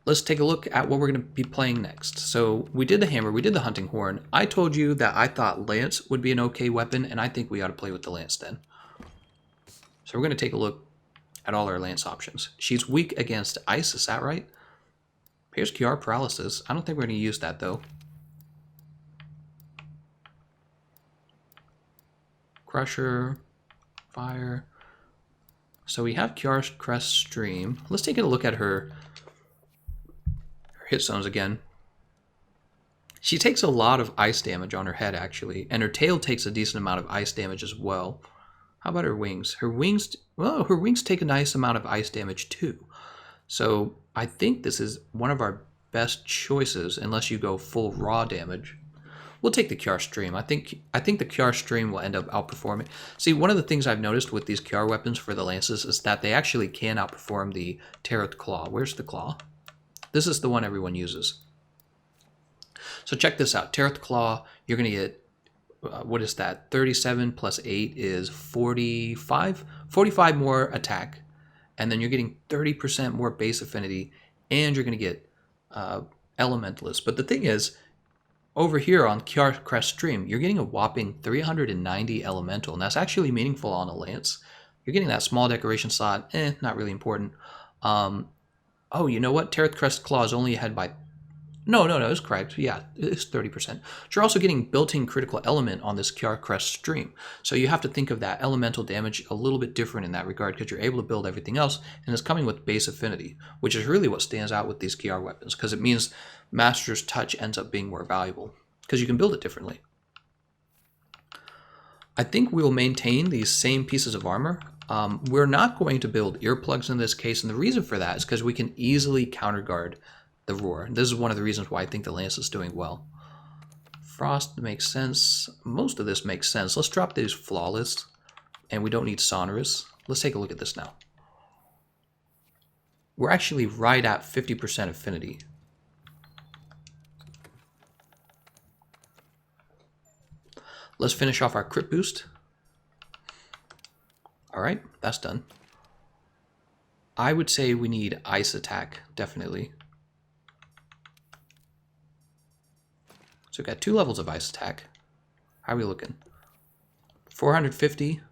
let's take a look at what we're going to be playing next. So we did the hammer, we did the hunting horn. I told you that I thought lance would be an okay weapon, and I think we ought to play with the lance then. So we're going to take a look at all our lance options. She's weak against ice, is that right? Here's QR paralysis. I don't think we're going to use that though. Crusher, fire. So we have QR Crest Stream. Let's take a look at her hit zones again. She takes a lot of ice damage on her head, actually, and her tail takes a decent amount of ice damage as well. How about her wings? Her wings take a nice amount of ice damage too. So I think this is one of our best choices, unless you go full raw damage. We'll take the QR Stream. I think the QR Stream will end up outperforming. See, one of the things I've noticed with these QR weapons for the lances is that they actually can outperform the Tarot Claw. Where's the Claw? This is the one everyone uses. So check this out. Tarot Claw, you're going to get, what is that? 37 plus 8 is 45? 45 more attack. And then you're getting 30% more base affinity. And you're going to get Elementalist. But the thing is, over here on QR Crest Stream, you're getting a whopping 390 Elemental. And that's actually meaningful on a Lance. You're getting that small decoration slot. Not really important. Oh, you know what? Tarot Crest Claw is only ahead by... No, it's correct. Yeah, it's 30%. So you're also getting built-in critical element on this QR Crest Stream. So you have to think of that elemental damage a little bit different in that regard because you're able to build everything else, and it's coming with base affinity, which is really what stands out with these QR weapons because it means Master's Touch ends up being more valuable because you can build it differently. I think we'll maintain these same pieces of armor. We're not going to build earplugs in this case, and the reason for that is because we can easily counterguard the roar. This is one of the reasons why I think the lance is doing well. Frost makes sense. Most of this makes sense. Let's drop these flawless, and we don't need sonorous. Let's take a look at this now. We're actually right at 50% affinity. Let's finish off our crit boost. All right, that's done. I would say we need ice attack, definitely. So we've got 2 levels of ice attack. How are we looking? 450.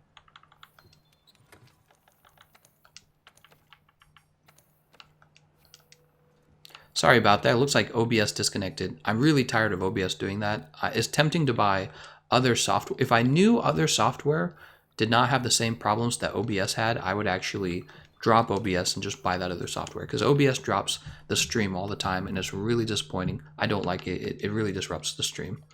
Sorry about that. It looks like OBS disconnected. I'm really tired of OBS doing that. It's tempting to buy other software. If I knew other software did not have the same problems that OBS had, I would actually drop OBS and just buy that other software, because OBS drops the stream all the time and it's really disappointing. I don't like it. It really disrupts the stream.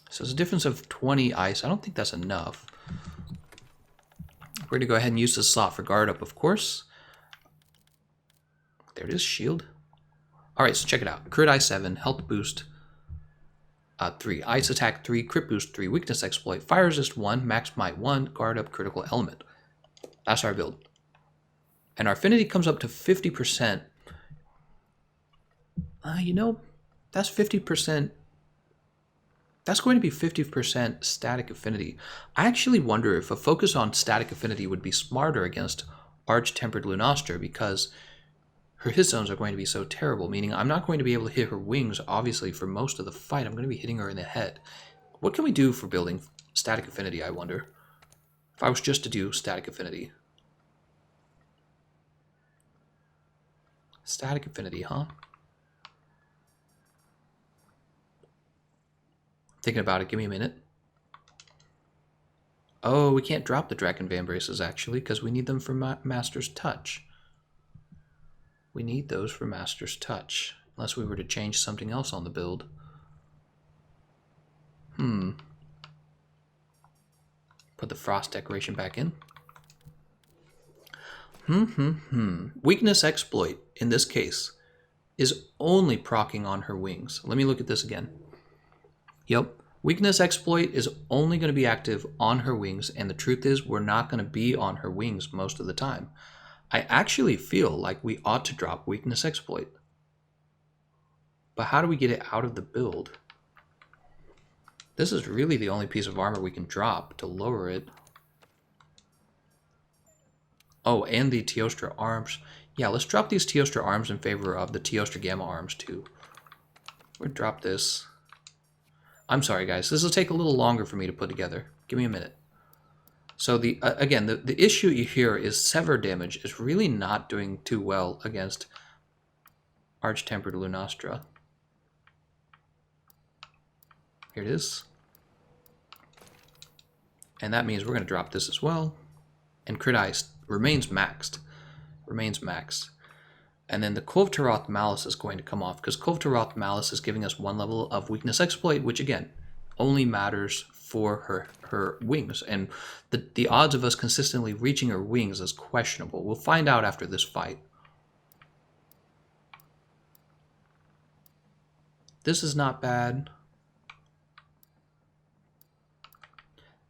So it's a difference of 20 ice. I don't think that's enough. We're going to go ahead and use this slot for guard up, of course. There it is, shield. All right, so check it out. Crit ice 7, health boost 3, ice attack 3, crit boost 3, weakness exploit, fire resist 1, max might 1, guard up critical element. That's our build. And our affinity comes up to 50%. You know, that's 50%. That's going to be 50% static affinity. I actually wonder if a focus on static affinity would be smarter against Arch-Tempered Lunastra, because her hit zones are going to be so terrible, meaning I'm not going to be able to hit her wings, obviously, for most of the fight. I'm going to be hitting her in the head. What can we do for building static affinity, I wonder? If I was just to do static affinity. Static affinity, huh? Thinking about it, give me a minute. Oh, we can't drop the Dragon Van Braces, actually, because we need them for Master's Touch. We need those for Master's Touch, unless we were to change something else on the build. Put the frost decoration back in. Weakness exploit, in this case, is only proccing on her wings. Let me look at this again. Yep, weakness exploit is only going to be active on her wings, and the truth is we're not going to be on her wings most of the time. I actually feel like we ought to drop weakness exploit. But how do we get it out of the build? This is really the only piece of armor we can drop to lower it. Oh, and the Teostra arms. Yeah, let's drop these Teostra arms in favor of the Teostra Gamma arms too. We'll drop this. I'm sorry guys, this will take a little longer for me to put together. Give me a minute. So again, the issue here is sever damage is really not doing too well against Arch-Tempered Lunastra. Here it is. And that means we're going to drop this as well. And Crit Ice remains maxed. And then the Kulvtaroth Malice is going to come off, because Kulvtaroth Malice is giving us 1 level of Weakness Exploit, which again, only matters for her wings. And the odds of us consistently reaching her wings is questionable. We'll find out after this fight. This is not bad.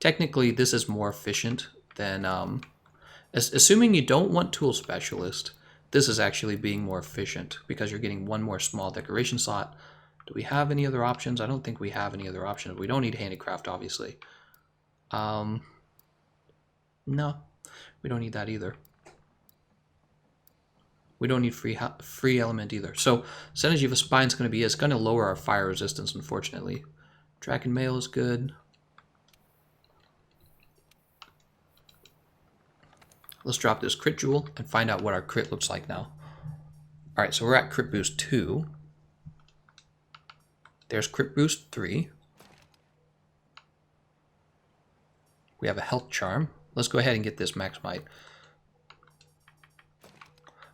Technically, this is more efficient than... assuming you don't want Tool Specialist, this is actually being more efficient because you're getting 1 more small decoration slot. Do we have any other options? I don't think we have any other options. We don't need Handicraft, obviously. No, we don't need that either. We don't need free element either. So Synergy of a Spine is going to be, it's going to lower our fire resistance, unfortunately. Track and Mail is good. Let's drop this Crit Jewel and find out what our crit looks like now. All right, so we're at Crit Boost 2. There's Crit Boost 3. We have a Health Charm. Let's go ahead and get this Max Might.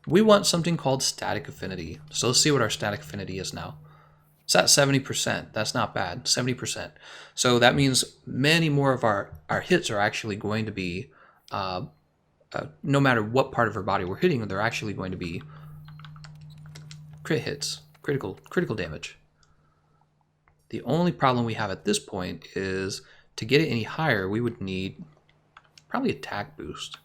We want something called Static Affinity. So let's see what our Static Affinity is now. It's at 70%. That's not bad. 70%. So that means many more of our hits are actually going to be... no matter what part of her body we're hitting, they're actually going to be crit hits, critical damage. The only problem we have at this point is to get it any higher, we would need probably attack boost.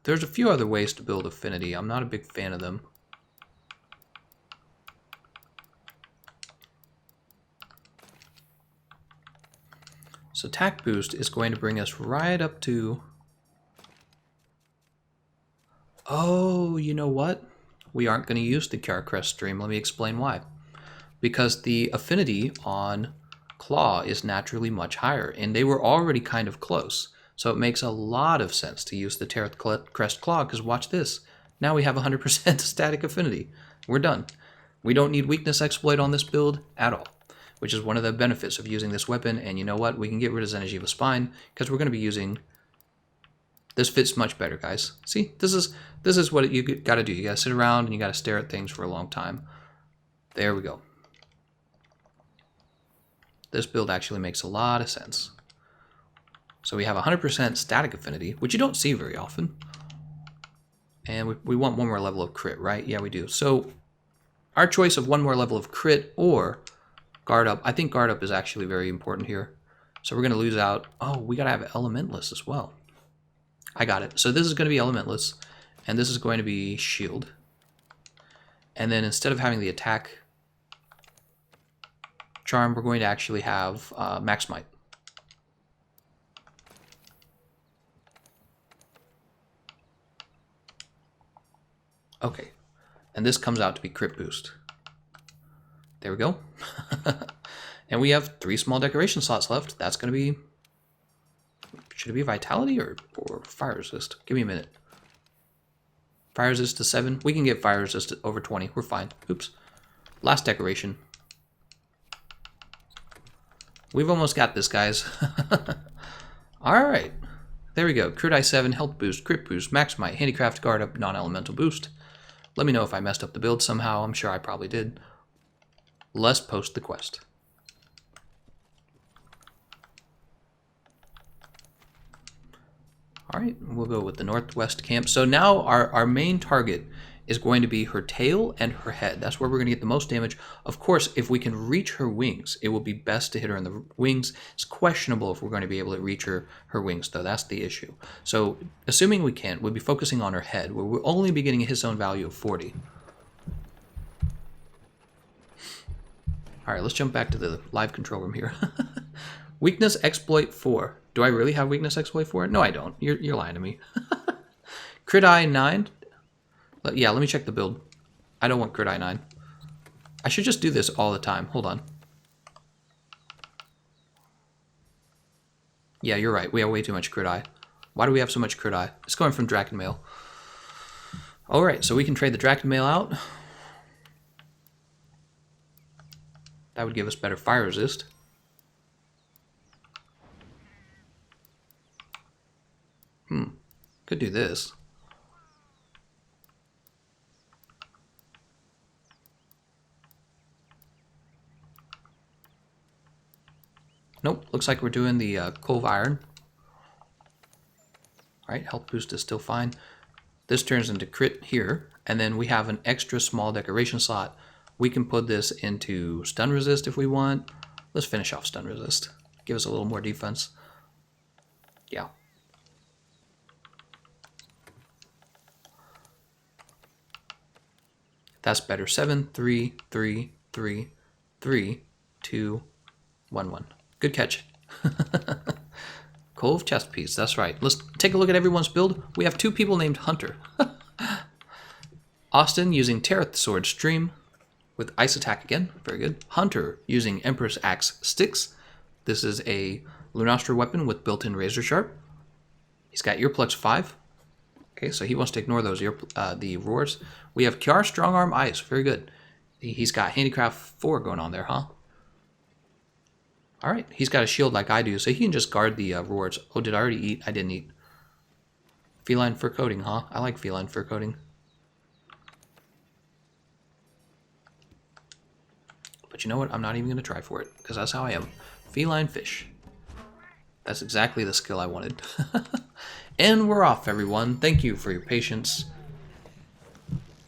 There's a few other ways to build affinity. I'm not a big fan of them. So attack boost is going to bring us right up to... Oh, you know what? We aren't going to use the Kiara Crest stream. Let me explain why. Because the affinity on Claw is naturally much higher, and they were already kind of close. So it makes a lot of sense to use the Terra Crest Claw, because watch this. Now we have 100% static affinity. We're done. We don't need Weakness Exploit on this build at all, which is one of the benefits of using this weapon. And you know what? We can get rid of Energy of a Spine, because we're going to be using... This fits much better, guys. See, this is what you got to do. You got to sit around and you got to stare at things for a long time. There we go. This build actually makes a lot of sense. So we have 100% static affinity, which you don't see very often. And we want 1 more level of crit, right? Yeah, we do. So our choice of 1 more level of crit or guard up. I think guard up is actually very important here. So we're going to lose out. Oh, we got to have Elementless as well. I got it. So this is going to be Elementless, and this is going to be Shield. And then instead of having the attack charm, we're going to actually have Max Might. Okay, and this comes out to be Crit Boost. There we go. And we have 3 small decoration slots left. That's going to be... Should it be Vitality or Fire Resist? Give me a minute. Fire Resist to 7. We can get Fire Resist over 20. We're fine. Oops. Last decoration. We've almost got this, guys. Alright. There we go. Crit I7, Health Boost, Crit Boost, Max Might, Handicraft, Guard Up, Non-Elemental Boost. Let me know if I messed up the build somehow. I'm sure I probably did. Let's post the quest. All right, we'll go with the Northwest Camp. So now our main target is going to be her tail and her head. That's where we're going to get the most damage. Of course, if we can reach her wings, it will be best to hit her in the wings. It's questionable if we're going to be able to reach her wings, though. That's the issue. So assuming we can't, we'll be focusing on her head, where we'll only be getting a hit zone value of 40. All right, let's jump back to the live control room here. Weakness Exploit 4. Do I really have weakness exploit for it? No, I don't. You're lying to me. Crit eye 9. Yeah, let me check the build. I don't want crit eye 9. I should just do this all the time. Hold on. Yeah, you're right. We have way too much crit eye. Why do we have so much crit eye? It's going from Draken Mail. Alright, so we can trade the Draken Mail out. That would give us better fire resist. Could do this. Nope, looks like we're doing the Cove Iron. Alright, health boost is still fine. This turns into crit here, and then we have an extra small decoration slot. We can put this into stun resist if we want. Let's finish off stun resist. Give us a little more defense. Yeah. That's better. 7, 3, 3, 3, 3, 2, 1, 1. Good catch. Cove chest piece, that's right. Let's take a look at everyone's build. We have 2 people named Hunter. Austin using Terrath Sword Stream with Ice Attack again. Very good. Hunter using Empress Axe Sticks. This is a Lunastra weapon with built-in Razor Sharp. He's got Earplugs 5. Okay, so he wants to ignore those the roars. We have Kiar Strong Arm Ice. Very good. He's got Handicraft 4 going on there, huh? Alright, he's got a shield like I do, so he can just guard the roars. Oh, did I already eat? I didn't eat. Feline fur coating, huh? I like feline fur coating. But you know what? I'm not even going to try for it, because that's how I am. Feline fish. That's exactly the skill I wanted. And we're off, everyone. Thank you for your patience.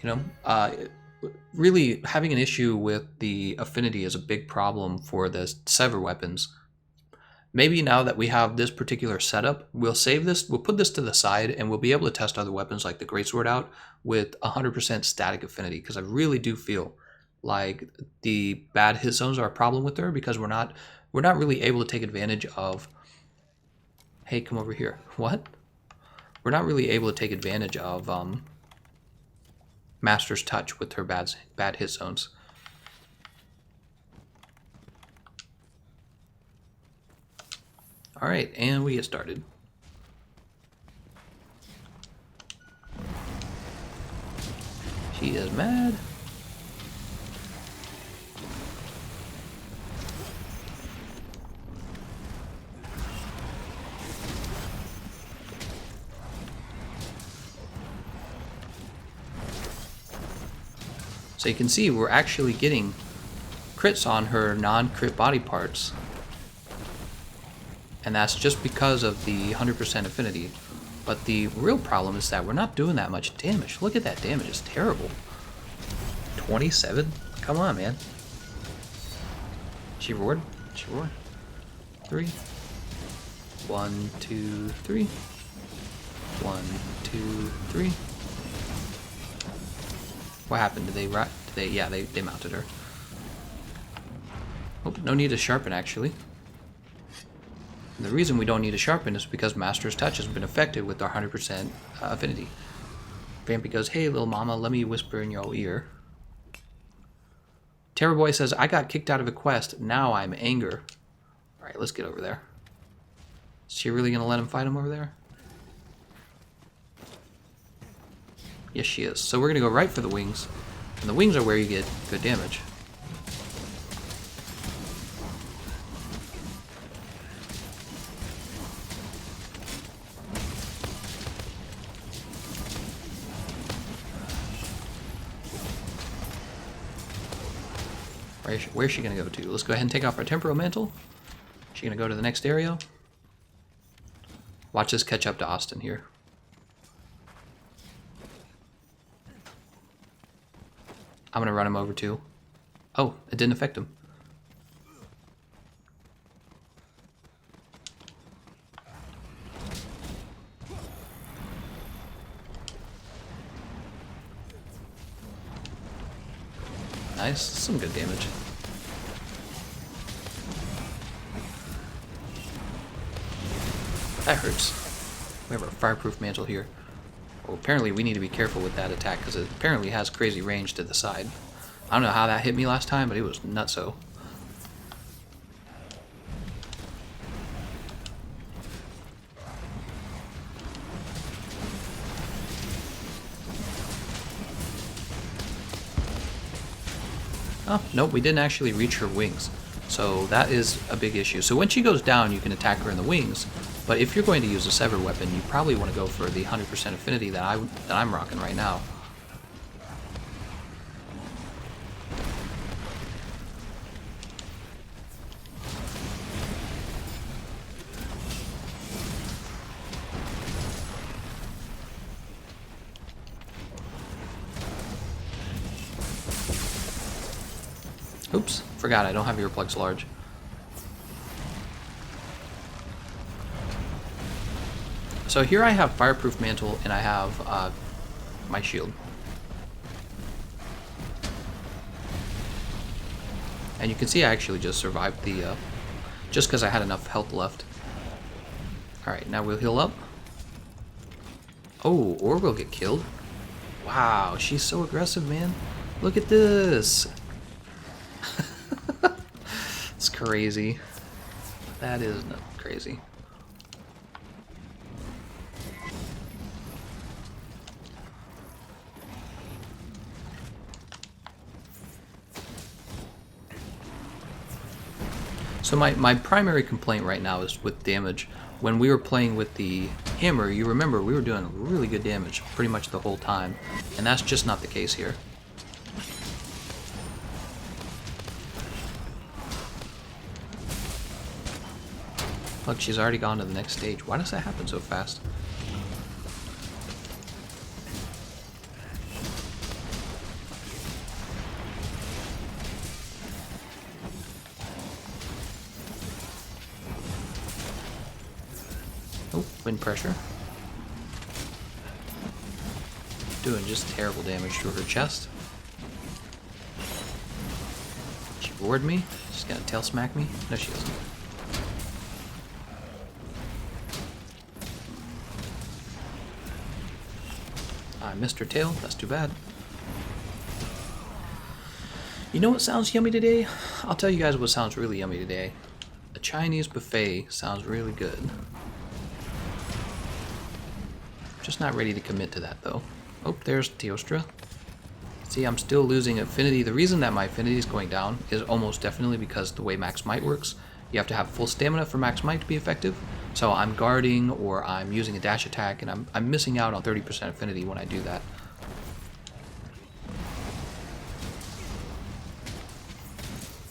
You know, really having an issue with the affinity is a big problem for the Sever weapons. Maybe now that we have this particular setup, we'll save this, we'll put this to the side, and we'll be able to test other weapons like the Greatsword out with 100% static affinity, because I really do feel like the bad hit zones are a problem with her, because we're not really able to take advantage of... Hey, come over here. What? We're not really able to take advantage of Master's Touch with her bad hit zones. Alright, and we get started. She is mad. So you can see we're actually getting crits on her non-crit body parts. And that's just because of the 100% affinity. But the real problem is that we're not doing that much damage. Look at that damage, it's terrible. 27? Come on, man. She roared? She roared. 3. 1, 2, 3. 1, 2, 3. What happened? Did they yeah, they mounted her. Oh, no need to sharpen, actually. And the reason we don't need to sharpen is because Master's Touch has been affected with our 100% affinity. Vampy goes, hey, little mama, let me whisper in your ear. Terrorboy says, I got kicked out of a quest. Now I'm anger. Alright, let's get over there. Is she really going to let him fight him over there? Yes, she is. So we're going to go right for the wings. And the wings are where you get good damage. Where's she going to go to? Let's go ahead and take off our Temporal Mantle. She's going to go to the next area. Watch us catch up to Austin here. I'm going to run him over too. Oh, it didn't affect him. Nice, some good damage. That hurts. We have our fireproof mantle here. Well, apparently we need to be careful with that attack because it apparently has crazy range to the side. I don't know how that hit me last time, but it was nutso. Oh, nope, we didn't actually reach her wings. So that is a big issue. So when she goes down, you can attack her in the wings. But if you're going to use a sever weapon, you probably want to go for the 100% affinity that I'm rocking right now. Oops, forgot I don't have earplugs large. So here I have fireproof mantle and I have my shield. And you can see I actually just survived the, just because I had enough health left. Alright, now we'll heal up. Oh, or we'll get killed. Wow, she's so aggressive, man. Look at this. It's crazy. That is crazy. So my primary complaint right now is with damage. When we were playing with the hammer, you remember we were doing really good damage pretty much the whole time. And that's just not the case here. Look, she's already gone to the next stage. Why does that happen so fast? Oh, wind pressure. Doing just terrible damage to her chest. She bored me. She's gonna tail smack me. No, she isn't. I missed her tail. That's too bad. You know what sounds yummy today? I'll tell you guys what sounds really yummy today. A Chinese buffet sounds really good. Just not ready to commit to that though. Oh, there's Teostra. See, I'm still losing affinity. The reason that my affinity is going down is almost definitely because the way max might works. You have to have full stamina for max might to be effective. So I'm guarding or I'm using a dash attack and I'm missing out on 30% affinity when I do that.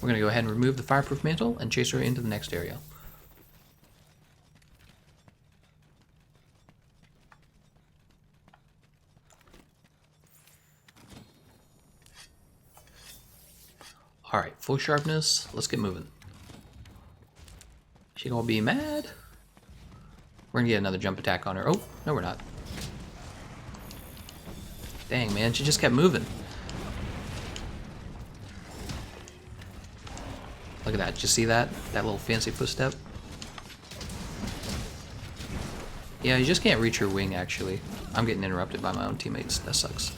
We're going to go ahead and remove the fireproof mantle and chase her into the next area. Alright, full sharpness. Let's get moving. She gonna be mad? We're gonna get another jump attack on her. Oh, no we're not. Dang, man, she just kept moving. Look at that, did you see that? That little fancy footstep? Yeah, you just can't reach her wing, actually. I'm getting interrupted by my own teammates. That sucks.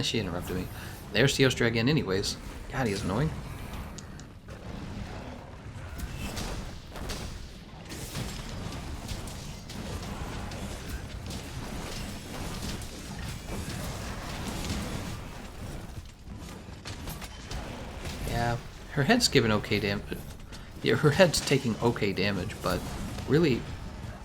She interrupted me. There's Teostra again anyways. God, he's annoying. Yeah, her head's giving okay damage. Yeah, her head's taking okay damage, but really,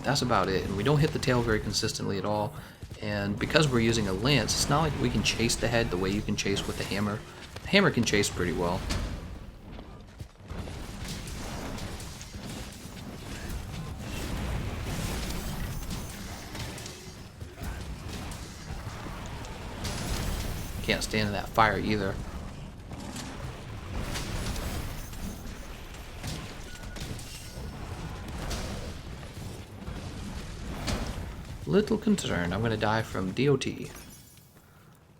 that's about it. And we don't hit the tail very consistently at all. And because we're using a lance, it's not like we can chase the head the way you can chase with the hammer. The hammer can chase pretty well. Can't stand in that fire either. Little concerned. I'm going to die from DOT.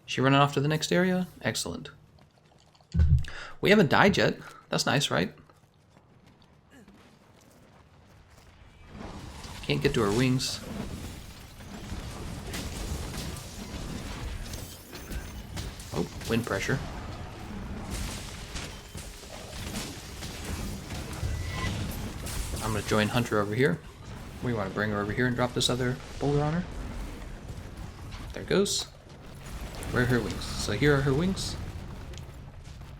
She running off to the next area? Excellent. We haven't died yet. That's nice, right? Can't get to her wings. Oh, wind pressure. I'm going to join Hunter over here. We want to bring her over here and drop this other boulder on her. There it goes. Where are her wings? So here are her wings.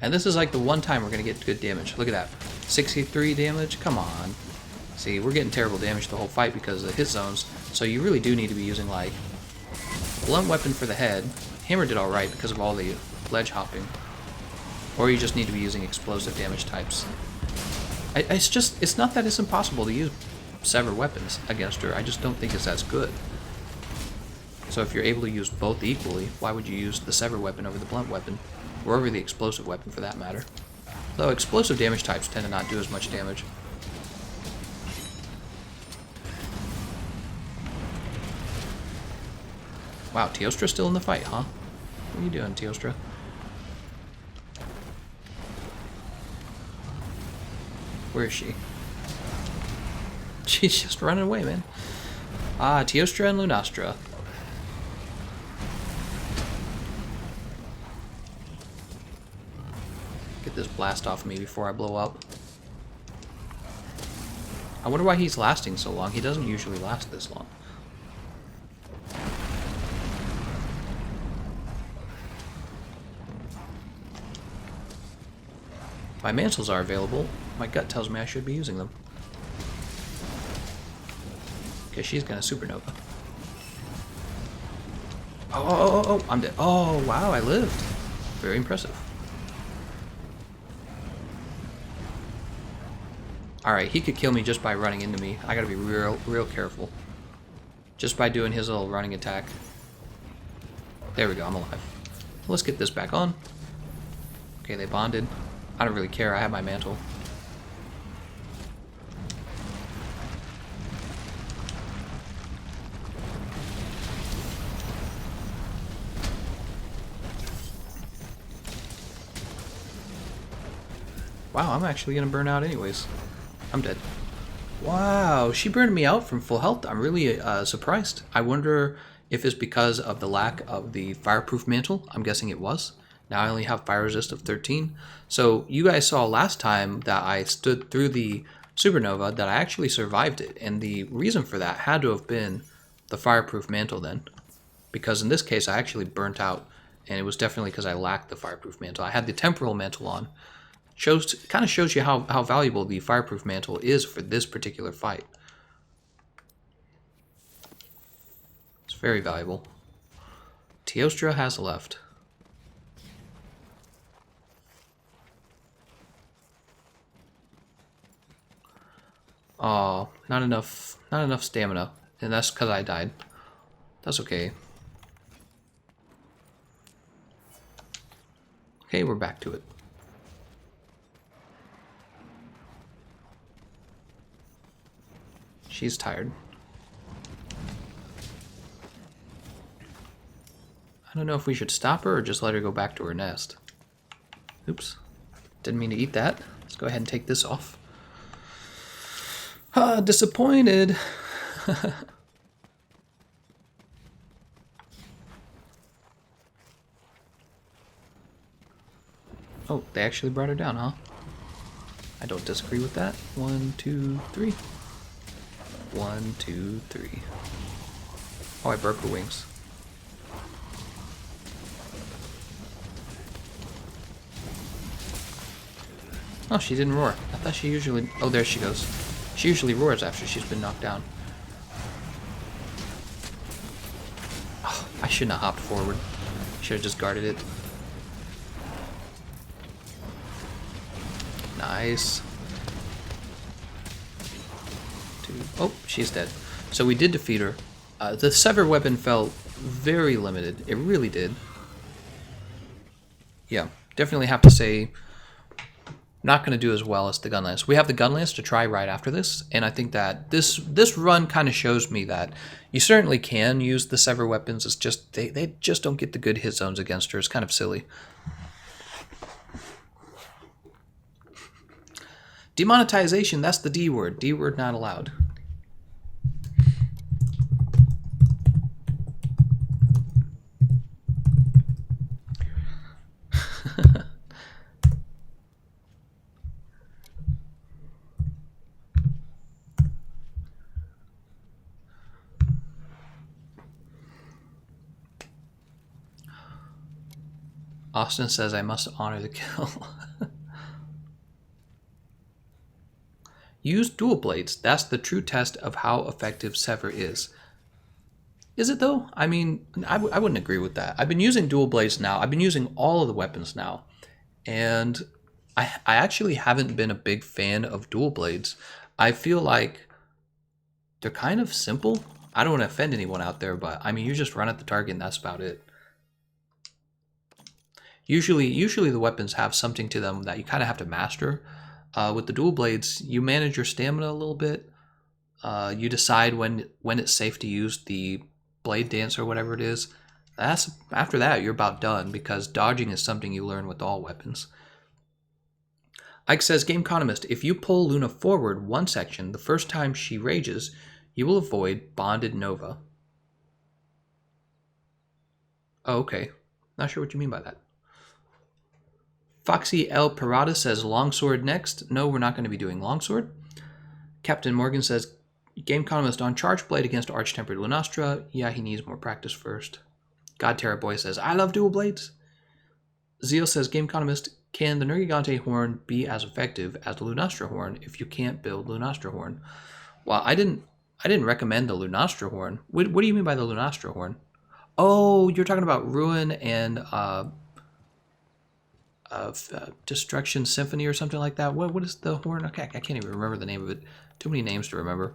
And this is like the one time we're going to get good damage. Look at that. 63 damage? Come on. See, we're getting terrible damage the whole fight because of the hit zones. So you really do need to be using like blunt weapon for the head. Hammer did alright because of all the ledge hopping. Or you just need to be using explosive damage types. It's not that it's impossible to use sever weapons against her. I just don't think it's as good. So if you're able to use both equally, why would you use the sever weapon over the blunt weapon? Or over the explosive weapon for that matter. Though explosive damage types tend to not do as much damage. Wow, Teostra's still in the fight, huh? What are you doing, Teostra? Where is she? She's just running away, man. Ah, Teostra and Lunastra. Get this blast off me before I blow up. I wonder why he's lasting so long. He doesn't usually last this long. My mantles are available. My gut tells me I should be using them. Okay, she's gonna supernova. Oh, I'm dead. Oh, wow, I lived. Very impressive. Alright, he could kill me just by running into me. I gotta be real careful. Just by doing his little running attack. There we go, I'm alive. Let's get this back on. Okay, they bonded. I don't really care, I have my mantle. Wow, I'm actually gonna burn out anyways. I'm dead. Wow, she burned me out from full health. I'm really surprised. I wonder if it's because of the lack of the fireproof mantle. I'm guessing it was. Now I only have fire resist of 13. So you guys saw last time that I stood through the supernova that I actually survived it. And the reason for that had to have been the fireproof mantle then. Because in this case I actually burnt out. And it was definitely because I lacked the fireproof mantle. I had the temporal mantle on. Kind of shows you how valuable the fireproof mantle is for this particular fight. It's very valuable. Teostra has left. Oh, not enough stamina, and that's because I died. That's okay. Okay, we're back to it. She's tired. I don't know if we should stop her or just let her go back to her nest. Oops. Didn't mean to eat that. Let's go ahead and take this off. Ah, disappointed. Oh, they actually brought her down, huh? I don't disagree with that. 1, 2, 3. 1, 2, 3. Oh, I broke her wings. Oh, she didn't roar. I thought she usually... Oh, there she goes. She usually roars after she's been knocked down. Oh, I shouldn't have hopped forward. Should have just guarded it. Nice. Oh, she's dead. So we did defeat her. The sever weapon felt very limited. It really did. Yeah, definitely have to say, not going to do as well as the Gunlance. We have the Gunlance to try right after this, and I think that this run kind of shows me that you certainly can use the sever weapons. It's just they just don't get the good hit zones against her. It's kind of silly. Demonetization, that's the D word. D word not allowed. Austin says I must honor the kill. Use dual blades. That's the true test of how effective Sever is. Is it though? I mean, I wouldn't agree with that. I've been using dual blades now. I've been using all of the weapons now. And I actually haven't been a big fan of dual blades. I feel like they're kind of simple. I don't want to offend anyone out there, but I mean, you just run at the target and that's about it. Usually the weapons have something to them that you kind of have to master. With the dual blades, you manage your stamina a little bit. You decide when it's safe to use the blade dance or whatever it is. After that, you're about done because dodging is something you learn with all weapons. Ike says, Gameconomist, if you pull Luna forward one section, the first time she rages, you will avoid Bonded Nova. Oh, okay. Not sure what you mean by that. Foxy El Parada says, Longsword next. No, we're not going to be doing Longsword. Captain Morgan says, Gameconomist on Charge Blade against Arch-Tempered Lunastra. Yeah, he needs more practice first. God Terra Boy says, I love dual blades. Zeal says, Gameconomist, can the Nergigante horn be as effective as the Lunastra horn if you can't build Lunastra horn? Well, I didn't recommend the Lunastra horn. What do you mean by the Lunastra horn? Oh, you're talking about Ruin and Destruction Symphony or something like that. What is the horn? Okay, I can't even remember the name of it. Too many names to remember.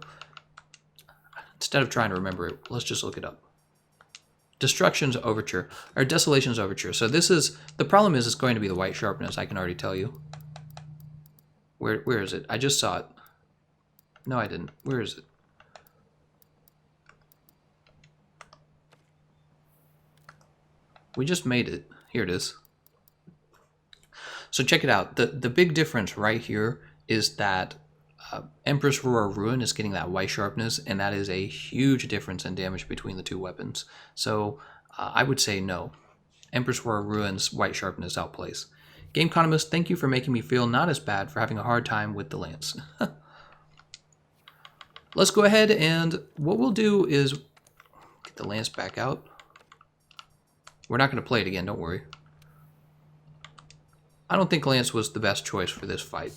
Instead of trying to remember it, let's just look it up. Destruction's Overture, or Desolation's Overture. So this is, the problem is it's going to be the white sharpness, I can already tell you. Where is it? I just saw it. No, I didn't. Where is it? We just made it. Here it is. So check it out. The big difference right here is that Empress Roar Ruin is getting that white sharpness, and that is a huge difference in damage between the two weapons. So I would say no. Empress Roar Ruin's white sharpness outplays. Gameconomist, thank you for making me feel not as bad for having a hard time with the lance. Let's go ahead and what we'll do is get the lance back out. We're not going to play it again, don't worry. I don't think lance was the best choice for this fight.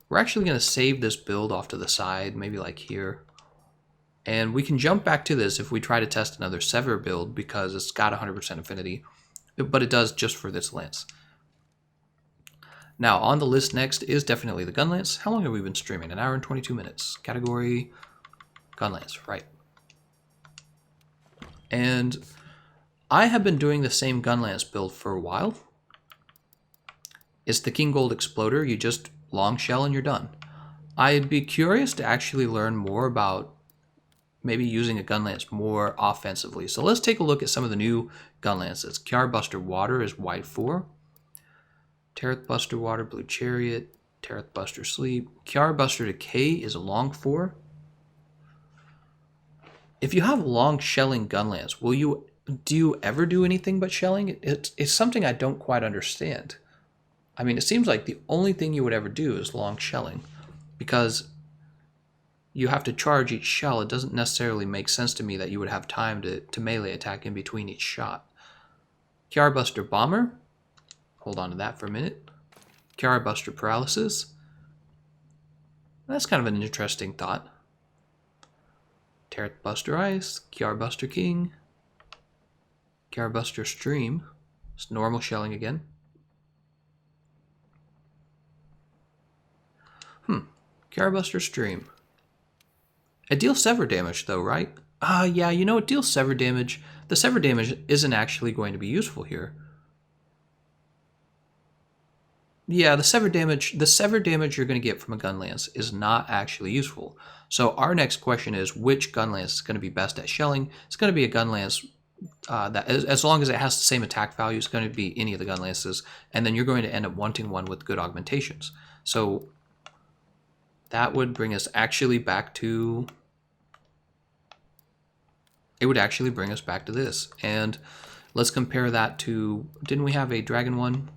We're actually going to save this build off to the side, maybe like here. And we can jump back to this if we try to test another Sever build because it's got 100% affinity. But it does just for this lance. Now, on the list next is definitely the Gunlance. How long have we been streaming? 1 hour and 22 minutes. Category, Gunlance, right. And I have been doing the same Gunlance build for a while. It's the King Gold Exploder. You just long shell and you're done. I'd be curious to actually learn more about maybe using a Gunlance more offensively. So let's take a look at some of the new Gunlances. Kiar Buster Water is white 4. Tereth Buster Water, Blue Chariot. Tereth Buster Sleep. Kiar Buster Decay is a long 4. If you have long shelling Gunlance, do you ever do anything but shelling? It's something I don't quite understand. I mean, it seems like the only thing you would ever do is long shelling because you have to charge each shell. It doesn't necessarily make sense to me that you would have time to melee attack in between each shot. Kiar Buster Bomber. Hold on to that for a minute. Kiar Buster Paralysis. That's kind of an interesting thought. Tereth Buster Ice. Kiar Buster King. Kiar Buster Stream. It's normal shelling again. Kiar Buster Stream. It deals Sever damage though, right? Yeah, you know it deals Sever damage. The Sever damage isn't actually going to be useful here. Yeah, the Sever damage you're going to get from a Gunlance is not actually useful. So our next question is which Gunlance is going to be best at shelling? It's going to be a Gunlance that, as long as it has the same attack value, it's going to be any of the Gunlances, and then you're going to end up wanting one with good augmentations. So that would bring us actually back to... It would actually bring us back to this. And let's compare that to... Didn't we have a dragon one?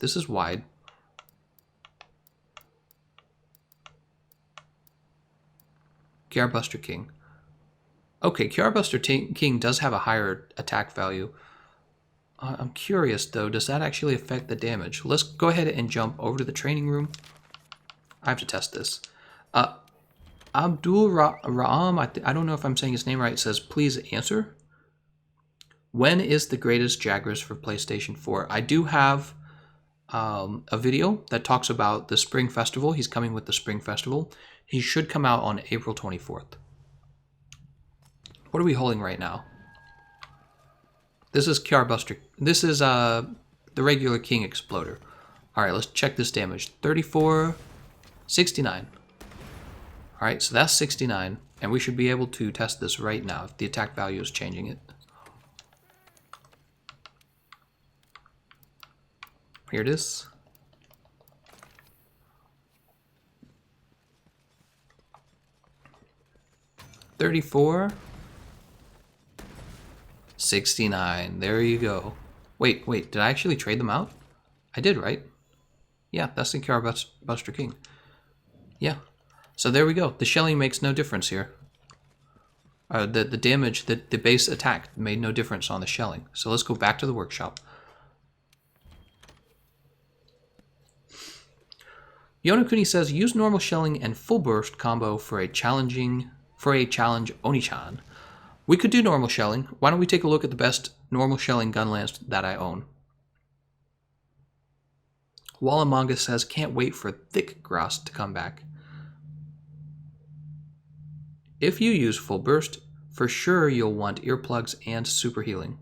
This is wide. Kiar Buster King. Okay, Kiar Buster King does have a higher attack value. I'm curious though, does that actually affect the damage? Let's go ahead and jump over to the training room. I have to test this. Abdul Ra'am, I don't know if I'm saying his name right, says, please answer. When is the greatest Jagras for PlayStation 4? I do have a video that talks about the Spring Festival. He's coming with the Spring Festival. He should come out on April 24th. What are we holding right now? This is QR Buster. This is the regular King Exploder. All right, let's check this damage. 34, 69. All right, so that's 69, and we should be able to test this right now if the attack value is changing it. Here it is. $34, 69. There you go. Wait, did I actually trade them out? I did, right? Yeah, that's the QR Buster King. Yeah. So there we go. The shelling makes no difference here. The damage, the base attack made no difference on the shelling. So let's go back to the workshop. Yonokuni says, use normal shelling and full burst combo for a challenge Oni-chan. We could do normal shelling. Why don't we take a look at the best normal shelling Gunlance that I own? Walla Manga says, can't wait for Thick Grass to come back. If you use full burst, for sure you'll want earplugs and super healing.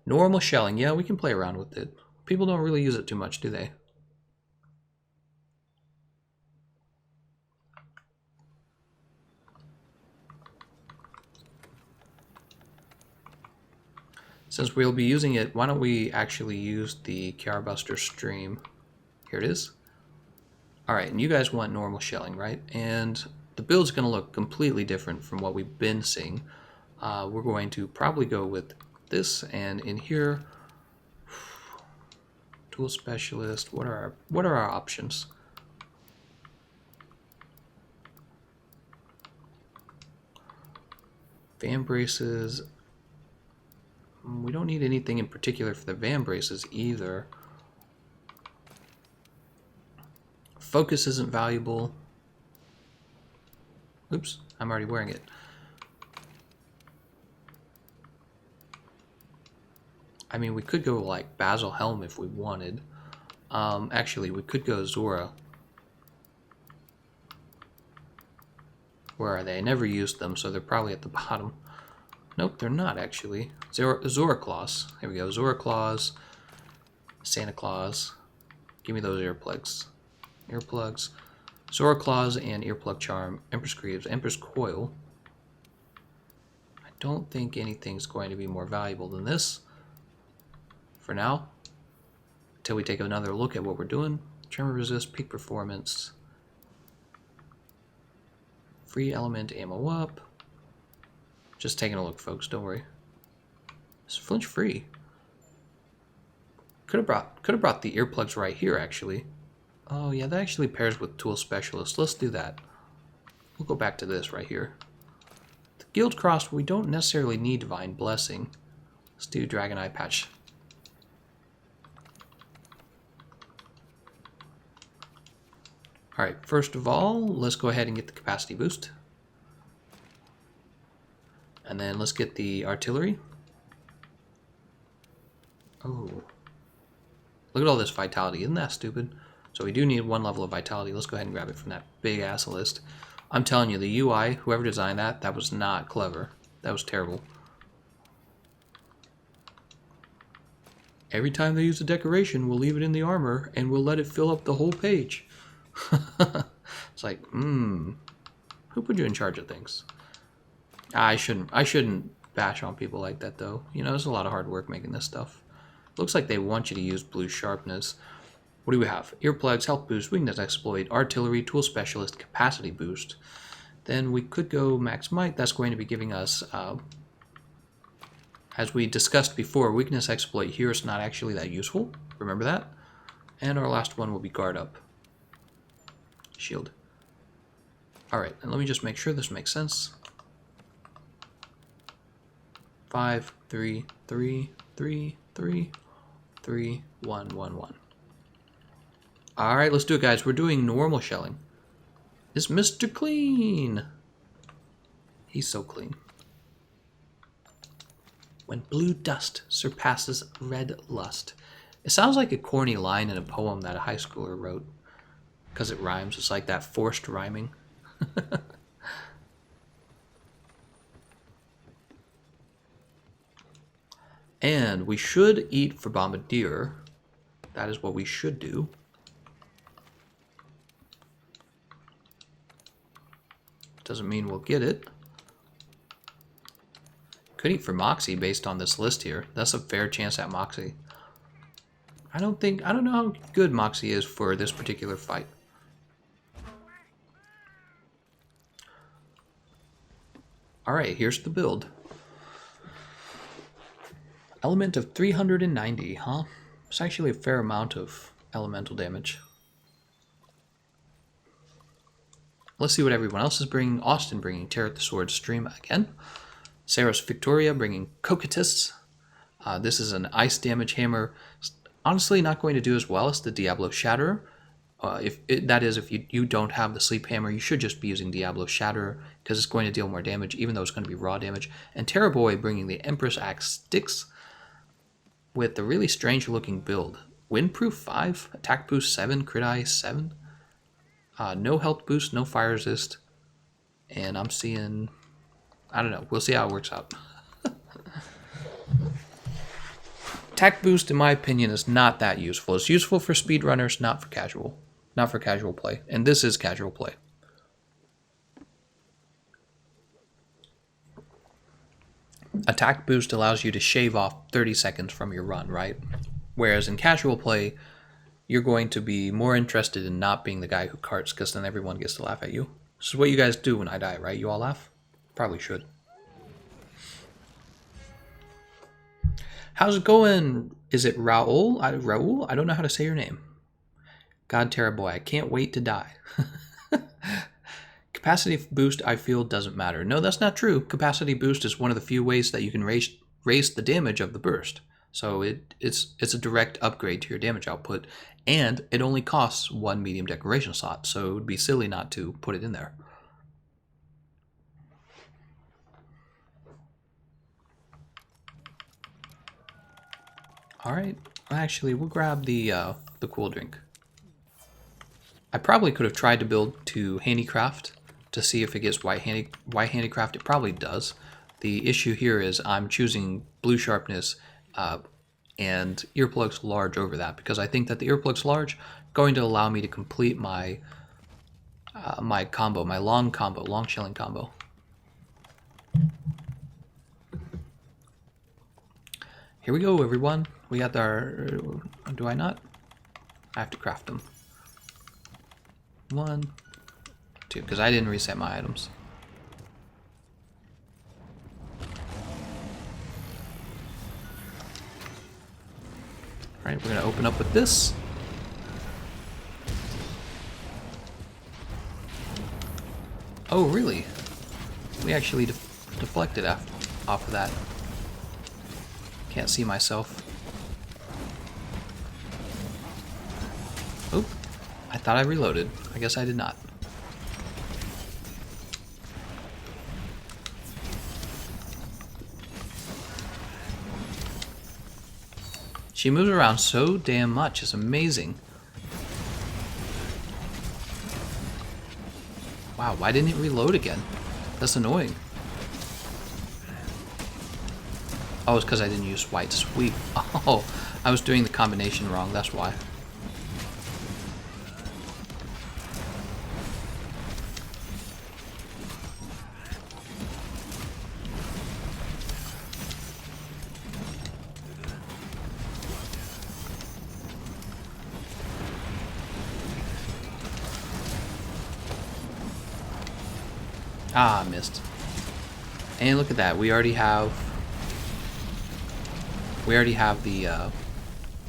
Normal shelling, yeah, we can play around with it. People don't really use it too much, do they? Since we'll be using it, why don't we actually use the QR Buster stream? Here it is. Alright, and you guys want normal shelling, right? And the build's going to look completely different from what we've been seeing. We're going to probably go with this, and in here, tool specialist, what are our options? Van braces. We don't need anything in particular for the van braces either. Focus isn't valuable. Oops, I'm already wearing it. I mean, we could go like Basil Helm if we wanted. Actually, we could go Zora. Where are they? I never used them, so they're probably at the bottom. Nope, they're not actually. Zora Claus. Here we go. Zora Claus. Santa Claus. Give me those earplugs. Earplugs. Zora Claus and Earplug Charm. Empress Greaves. Empress Coil. I don't think anything's going to be more valuable than this. For now. Until we take another look at what we're doing. Tremor Resist. Peak Performance. Free Element Ammo up. Just taking a look, folks. Don't worry. It's flinch free. Could have brought the earplugs right here, actually. Oh yeah, that actually pairs with Tool Specialist. Let's do that. We'll go back to this right here. The Guild Cross, we don't necessarily need Divine Blessing. Let's do Dragon Eye Patch. Alright, first of all, let's go ahead and get the capacity boost. And then let's get the artillery. Oh. Look at all this vitality. Isn't that stupid? So we do need one level of vitality. Let's go ahead and grab it from that big ass list. I'm telling you, the UI, whoever designed that, that was not clever. That was terrible. Every time they use a decoration, we'll leave it in the armor and we'll let it fill up the whole page. It's like, who put you in charge of things? I shouldn't bash on people like that though. You know, there's a lot of hard work making this stuff. Looks like they want you to use blue sharpness. What do we have? Earplugs, health boost, weakness exploit, artillery, tool specialist, capacity boost. Then we could go max might. That's going to be giving us, as we discussed before, weakness exploit here is not actually that useful. Remember that? And our last one will be guard up. Shield. Alright, and let me just make sure this makes sense. 5, 3, 3, 3, 3, 3, 1, 1, 1. Alright, let's do it, guys. We're doing normal shelling. It's Mr. Clean. He's so clean. When blue dust surpasses red lust. It sounds like a corny line in a poem that a high schooler wrote. Because it rhymes. It's like that forced rhyming. And we should eat for Bombardier. That is what we should do. Doesn't mean we'll get it. Could eat for Moxie based on this list here. That's a fair chance at Moxie. I don't know how good Moxie is for this particular fight. Alright, here's the build. Element of 390, huh? It's actually a fair amount of elemental damage. Let's see what everyone else is bringing. Austin bringing Tear the Sword Stream again. Saros Victoria bringing Cocytus. This is an ice damage hammer. Honestly, not going to do as well as the Diablo Shatterer. If you don't have the Sleep Hammer, you should just be using Diablo Shatterer because it's going to deal more damage, even though it's going to be raw damage. And Terra Boy bringing the Empress Axe Sticks with the really strange looking build. Windproof 5, attack boost 7, crit eye 7. No health boost, no fire resist. And I'm seeing... I don't know. We'll see how it works out. Attack boost, in my opinion, is not that useful. It's useful for speedrunners, not for casual play. And this is casual play. Attack boost allows you to shave off 30 seconds from your run, right? Whereas in casual play, you're going to be more interested in not being the guy who carts, because then everyone gets to laugh at you. This is what you guys do when I die, right? You all laugh? Probably should. How's it going? Is it Raul? Raul? I don't know how to say your name. God, Terra Boy, I can't wait to die. Capacity boost, I feel, doesn't matter. No, that's not true. Capacity boost is one of the few ways that you can raise the damage of the burst. So it's a direct upgrade to your damage output, and it only costs 1 medium decoration slot, so it would be silly not to put it in there. Alright, actually, we'll grab the cool drink. I probably could have tried to build to handicraft to see if it gets white handicraft. It probably does. The issue here is I'm choosing blue sharpness and earplugs large over that, because I think that the earplugs large going to allow me to complete my my combo, my long shelling combo. Here we go, everyone. We got our... Do I not? I have to craft them. 1, 2, because I didn't reset my items. Alright, we're going to open up with this. Oh, really? We actually deflected off of that. Can't see myself. Oop. I thought I reloaded. I guess I did not. She moves around so damn much. It's amazing. Wow, why didn't it reload again? That's annoying. Oh, it's because I didn't use white sweep. Oh, I was doing the combination wrong, that's why. Ah, missed. And look at that, we already have the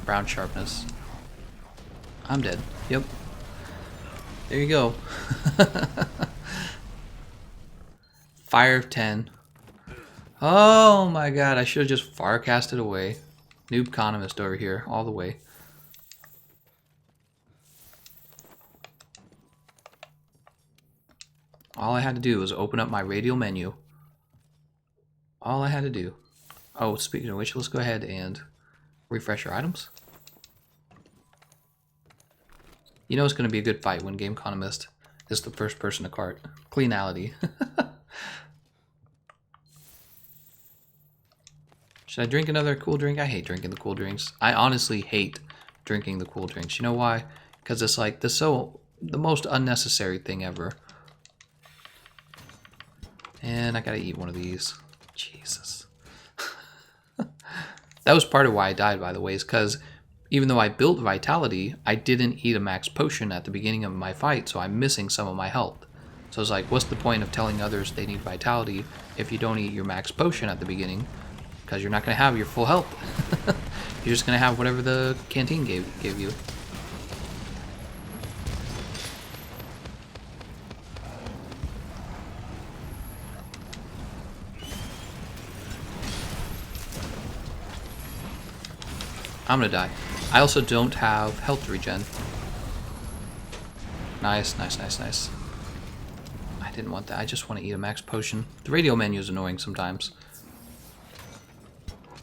brown sharpness. I'm dead. Yep. There you go. Fire of 10. Oh my god, I should have just fire casted away. TheGameconomist over here, all the way. All I had to do was open up my radial menu. All I had to do. Oh, speaking of which, let's go ahead and refresh our items. You know it's going to be a good fight when TheGameconomist is the first person to cart. Cleanality. Should I drink another cool drink? I hate drinking the cool drinks. I honestly hate drinking the cool drinks. You know why? Because it's like the most unnecessary thing ever. And I gotta eat one of these. Jesus. That was part of why I died, by the way, is because even though I built Vitality, I didn't eat a max potion at the beginning of my fight, so I'm missing some of my health. So it's like, what's the point of telling others they need Vitality if you don't eat your max potion at the beginning? Because you're not going to have your full health. You're just going to have whatever the canteen gave you. I'm gonna die. I also don't have health regen. Nice, nice, nice, nice. I didn't want that. I just want to eat a max potion. The radial menu is annoying sometimes.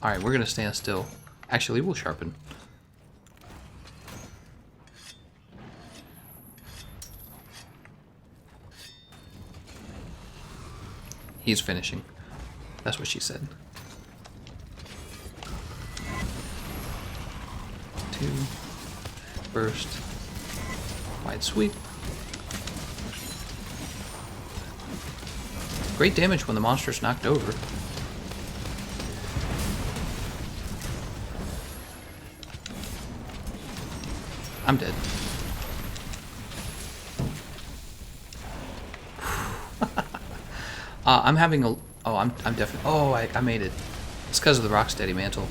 Alright, we're gonna stand still. Actually, we'll sharpen. He's finishing. That's what she said. 2. Burst. Wide sweep. Great damage when the monster's knocked over. I'm dead. I'm having a... Oh, I'm definitely... Oh, I made it. It's because of the Rocksteady Mantle.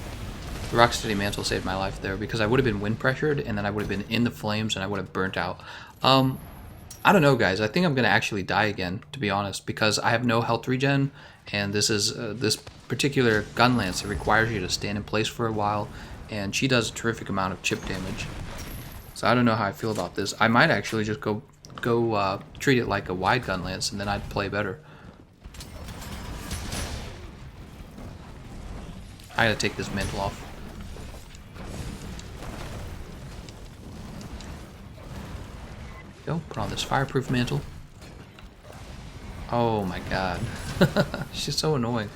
The Rocksteady Mantle saved my life there because I would have been wind pressured and then I would have been in the flames and I would have burnt out. I don't know, guys. I think I'm going to actually die again, to be honest, because I have no health regen and this is this particular Gunlance. It requires you to stand in place for a while and she does a terrific amount of chip damage. So I don't know how I feel about this. I might actually just go treat it like a wide Gunlance and then I'd play better. I gotta take this mantle off. Go, put on this fireproof mantle. Oh my god. She's so annoying.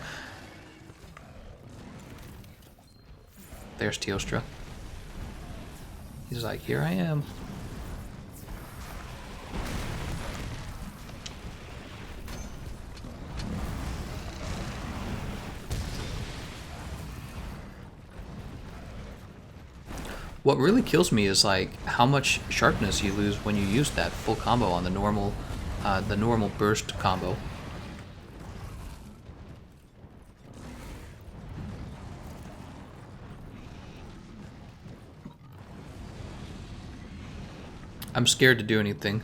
There's Teostra. He's like, here I am. What really kills me is like how much sharpness you lose when you use that full combo on the normal burst combo. I'm scared to do anything.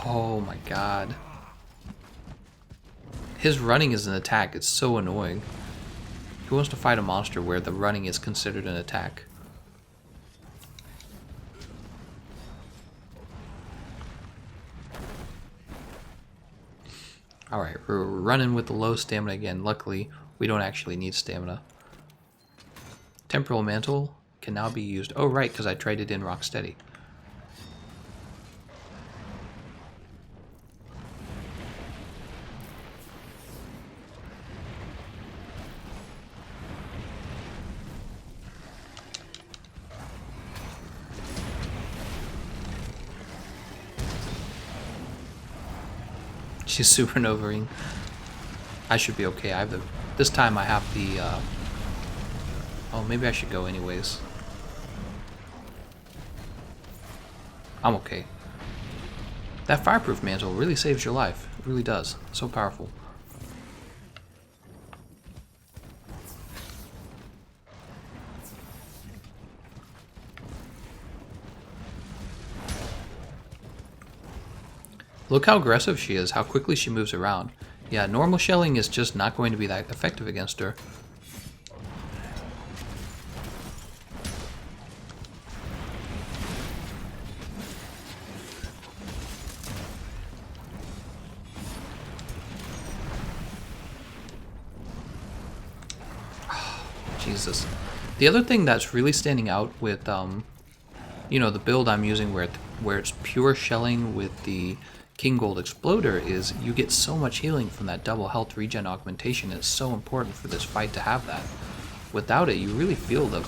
Oh my god. His running is an attack. It's so annoying. Who wants to fight a monster where the running is considered an attack? Alright, we're running with the low stamina again. Luckily, we don't actually need stamina. Temporal Mantle can now be used. Oh, right, because I traded in Rocksteady. She's supernovaing. I should be okay. I have the... This time I have the... Oh, maybe I should go anyways. I'm okay. That fireproof mantle really saves your life. It really does. So powerful. Look how aggressive she is, how quickly she moves around. Yeah, normal shelling is just not going to be that effective against her. Jesus. The other thing that's really standing out with, you know, the build I'm using where it's pure shelling with the King Gold Exploder is you get so much healing from that double health regen augmentation. It's so important for this fight to have that. Without it, you really feel the...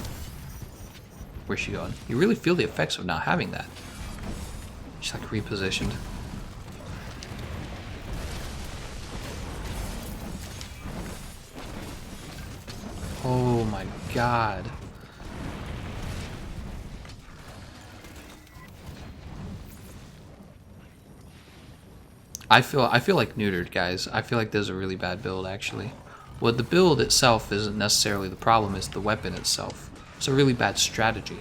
Where's she going? You really feel the effects of not having that. She's like repositioned. Oh my god. I feel like neutered, guys. I feel like this is a really bad build, actually. Well, the build itself isn't necessarily the problem, it's the weapon itself. It's a really bad strategy.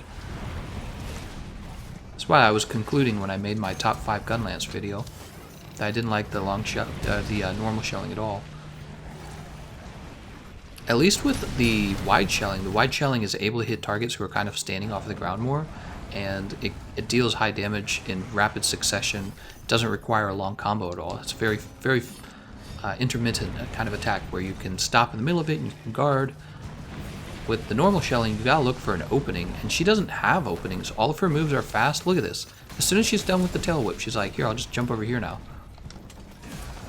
That's why I was concluding when I made my top 5 Gunlance video that I didn't like the normal shelling at all. At least with the wide shelling is able to hit targets who are kind of standing off the ground more, and it deals high damage in rapid succession. It doesn't require a long combo at all. It's very, very intermittent kind of attack where you can stop in the middle of it and you can guard. With the normal shelling, you gotta look for an opening, and she doesn't have openings. All of her moves are fast. Look at this. As soon as she's done with the tail whip, she's like, here, I'll just jump over here now.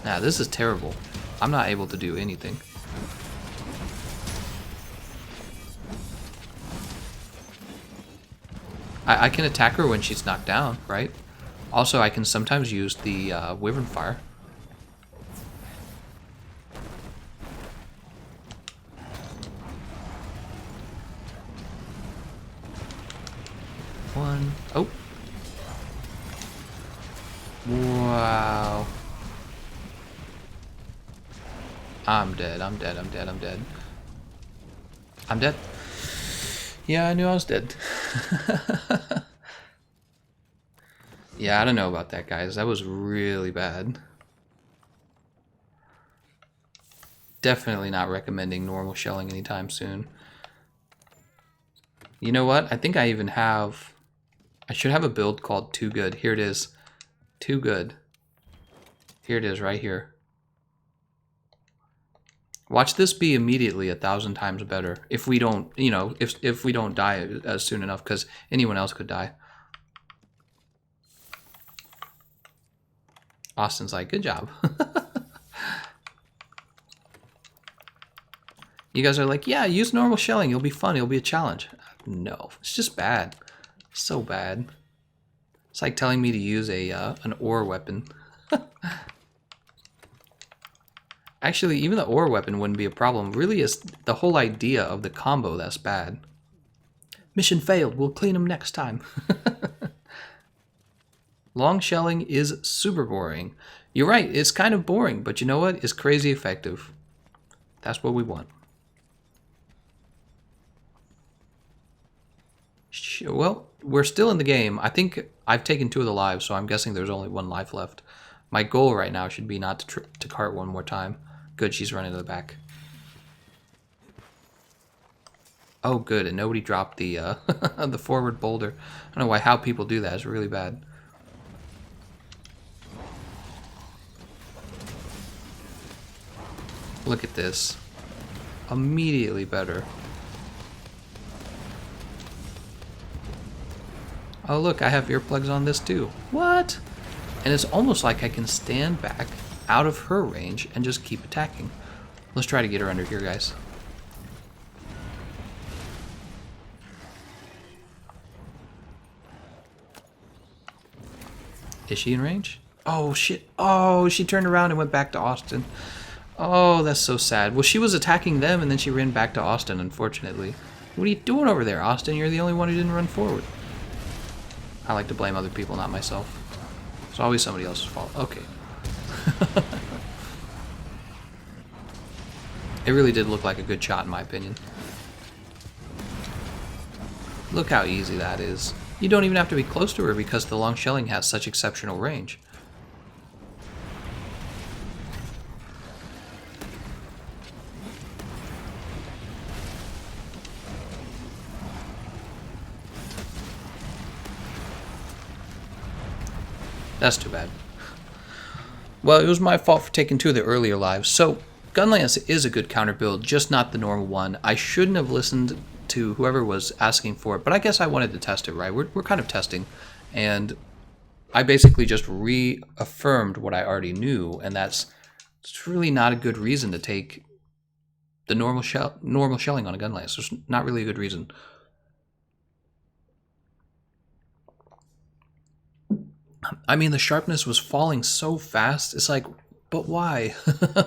Nah, this is terrible. I'm not able to do anything. I can attack her when she's knocked down, right? Also, I can sometimes use the Wyvern Fire. One. Oh. Wow. I'm dead, I'm dead, I'm dead, I'm dead. I'm dead. Yeah, I knew I was dead. Yeah, I don't know about that, guys. That was really bad. Definitely not recommending normal shelling anytime soon. You know what? I think I even have... I should have a build called Too Good. Here it is. Too Good. Here it is, right here. Watch this be immediately 1,000 times better if we don't, you know, if we don't die soon enough, because anyone else could die. Austin's like, good job. You guys are like, yeah, use normal shelling. It'll be fun. It'll be a challenge. No, it's just bad. So bad. It's like telling me to use a an ore weapon. Actually, even the ore weapon wouldn't be a problem. Really, is the whole idea of the combo that's bad. Mission failed. We'll clean them next time. Long shelling is super boring. You're right, it's kind of boring, but you know what? It's crazy effective. That's what we want. Well, we're still in the game. I think I've taken 2 of the lives, so I'm guessing there's only 1 life left. My goal right now should be not to cart one more time. Good, she's running to the back. Oh, good, and nobody dropped the the forward boulder. I don't know how people do that. It's really bad. Look at this. Immediately better. Oh look, I have earplugs on this too. What? And it's almost like I can stand back out of her range and just keep attacking. Let's try to get her under here, guys. Is she in range? Oh shit. Oh, she turned around and went back to Austin. Oh, that's so sad. Well, she was attacking them and then she ran back to Austin, unfortunately. What are you doing over there, Austin? You're the only one who didn't run forward. I like to blame other people, not myself. It's always somebody else's fault. Okay. It really did look like a good shot in my opinion. Look how easy that is. You don't even have to be close to her because the long shelling has such exceptional range. That's too bad. Well, it was my fault for taking 2 of the earlier lives. So, Gunlance is a good counter build, just not the normal one. I shouldn't have listened to whoever was asking for it, but I guess I wanted to test it, right? We're kind of testing. And I basically just reaffirmed what I already knew, and it's really not a good reason to take the normal shelling on a Gunlance. There's not really a good reason. I mean, the sharpness was falling so fast. It's like, but why?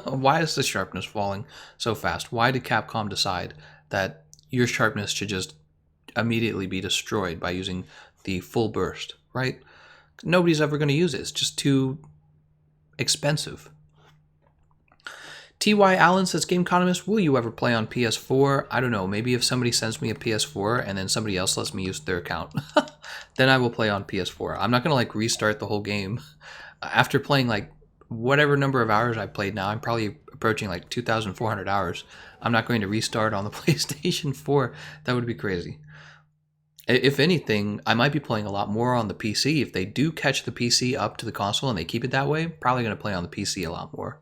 Why is the sharpness falling so fast? Why did Capcom decide that your sharpness should just immediately be destroyed by using the full burst, right? Nobody's ever going to use it. It's just too expensive. T.Y. Allen says, Gameconomist, will you ever play on PS4? I don't know. Maybe if somebody sends me a PS4 and then somebody else lets me use their account, then I will play on PS4. I'm not going to like restart the whole game. After playing like whatever number of hours I played now, I'm probably approaching like 2,400 hours. I'm not going to restart on the PlayStation 4. That would be crazy. If anything, I might be playing a lot more on the PC. If they do catch the PC up to the console and they keep it that way, probably going to play on the PC a lot more.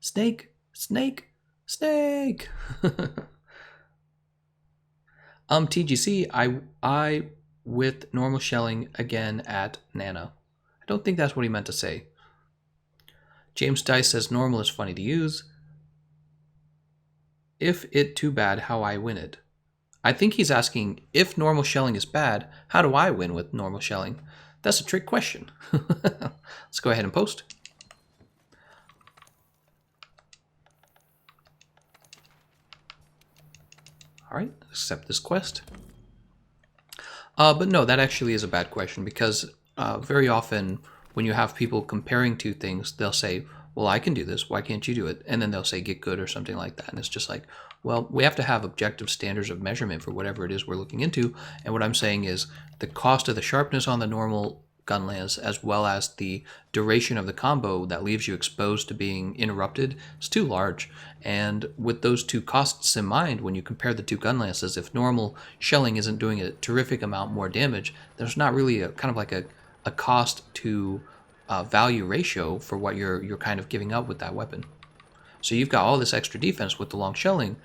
Snake, snake, snake. TGC, I with normal shelling again at Nana. I don't think that's what he meant to say. James Dice says normal is funny to use. If it too bad, how I win it. I think he's asking, if normal shelling is bad, how do I win with normal shelling? That's a trick question. Let's go ahead and post. All right, accept this quest. But no, that actually is a bad question because very often when you have people comparing two things, they'll say, well, I can do this. Why can't you do it? And then they'll say get good or something like that. And it's just like, well, we have to have objective standards of measurement for whatever it is we're looking into. And what I'm saying is the cost of the sharpness on the normal Gunlance as well as the duration of the combo that leaves you exposed to being interrupted is too large. And with those two costs in mind, when you compare the two Gunlances, if normal shelling isn't doing a terrific amount more damage, there's not really a kind of like a cost to value ratio for what you're kind of giving up with that weapon. So you've got all this extra defense with the long shelling,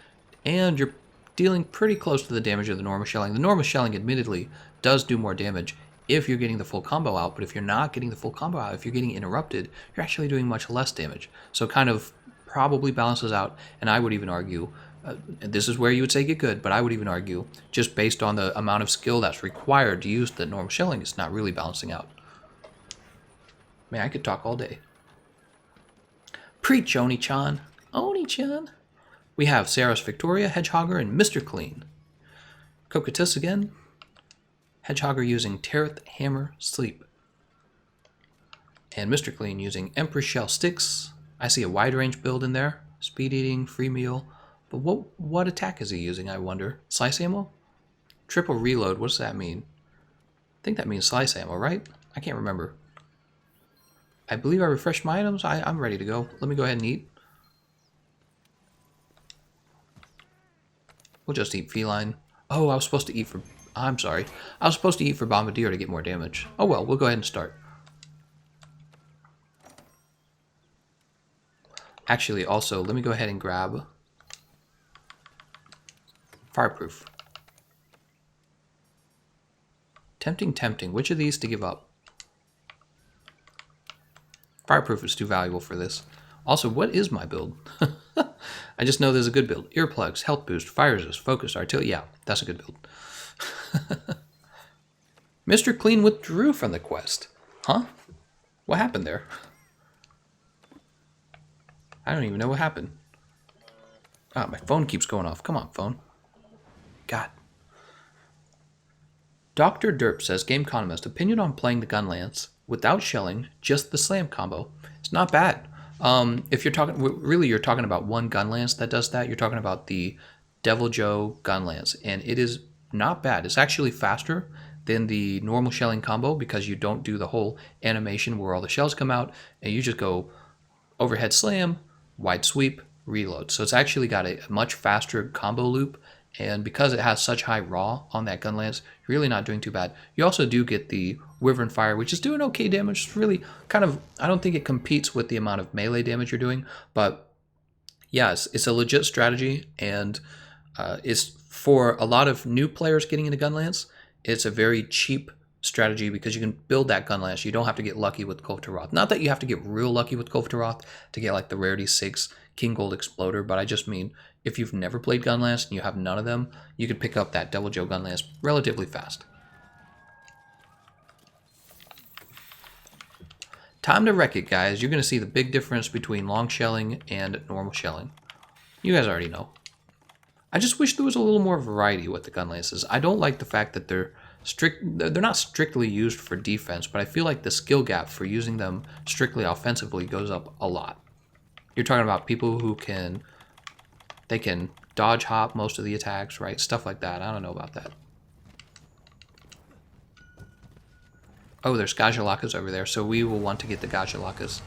and you're dealing pretty close to the damage of the normal shelling. The normal shelling, admittedly, does do more damage if you're getting the full combo out, but if you're not getting the full combo out, if you're getting interrupted, you're actually doing much less damage. So it kind of probably balances out, and I would even argue, this is where you would say get good, but I would even argue, just based on the amount of skill that's required to use the normal shelling, it's not really balancing out. Man, I could talk all day. Preach, Oni-chan. Oni-chan. We have Saris Victoria, Hedgehogger, and Mr. Clean. Cocatus again. Hedgehogger using Terreth, Hammer, Sleep. And Mr. Clean using Empress Shell Sticks. I see a wide range build in there. Speed Eating, Free Meal. But what attack is he using, I wonder? Slice Ammo? Triple Reload, what does that mean? I think that means Slice Ammo, right? I can't remember. I believe I refreshed my items. I'm ready to go. Let me go ahead and eat. We'll just eat Feline. Oh, I was supposed to eat for... I'm sorry. I was supposed to eat for Bombardier to get more damage. Oh well, we'll go ahead and start. Actually, also, let me go ahead and grab... Fireproof. Tempting, tempting. Which of these to give up? Fireproof is too valuable for this. Also, what is my build? I just know there's a good build. Earplugs, health boost, fire resist, focus, artillery. Yeah, that's a good build. Mr. Clean withdrew from the quest. Huh? What happened there? I don't even know what happened. Ah, my phone keeps going off. Come on, phone. God. Dr. Derp says, Gameconomist, opinion on playing the Gunlance without shelling, just the slam combo. It's not bad. If you're talking, really, you're talking about one Gunlance that does that. You're talking about the Devil Joe Gunlance, and it is not bad. It's actually faster than the normal shelling combo because you don't do the whole animation where all the shells come out, and you just go overhead slam, wide sweep, reload. So it's actually got a much faster combo loop, And because it has such high raw on that Gunlance, you're really not doing too bad. You also do get the Wyvern Fire, which is doing okay damage. It's really kind of, I don't think it competes with the amount of melee damage you're doing, but yes, it's a legit strategy, and it's for a lot of new players getting into Gunlance. It's a very cheap strategy because you can build that Gunlance. You don't have to get lucky with Kovtaroth. Not that you have to get real lucky with Kovtaroth to get like the Rarity 6 King Gold Exploder, but I just mean if you've never played Gunlance and you have none of them, you can pick up that Devil Joe Gunlance relatively fast. Time to wreck it, guys. You're going to see the big difference between long shelling and normal shelling. You guys already know. I just wish there was a little more variety with the Gunlances. I don't like the fact that they're not strictly used for defense, but I feel like the skill gap for using them strictly offensively goes up a lot. You're talking about people who can dodge hop most of the attacks, right? Stuff like that. I don't know about that. Oh, there's Gajalakas over there, so we will want to get the Gajalakas.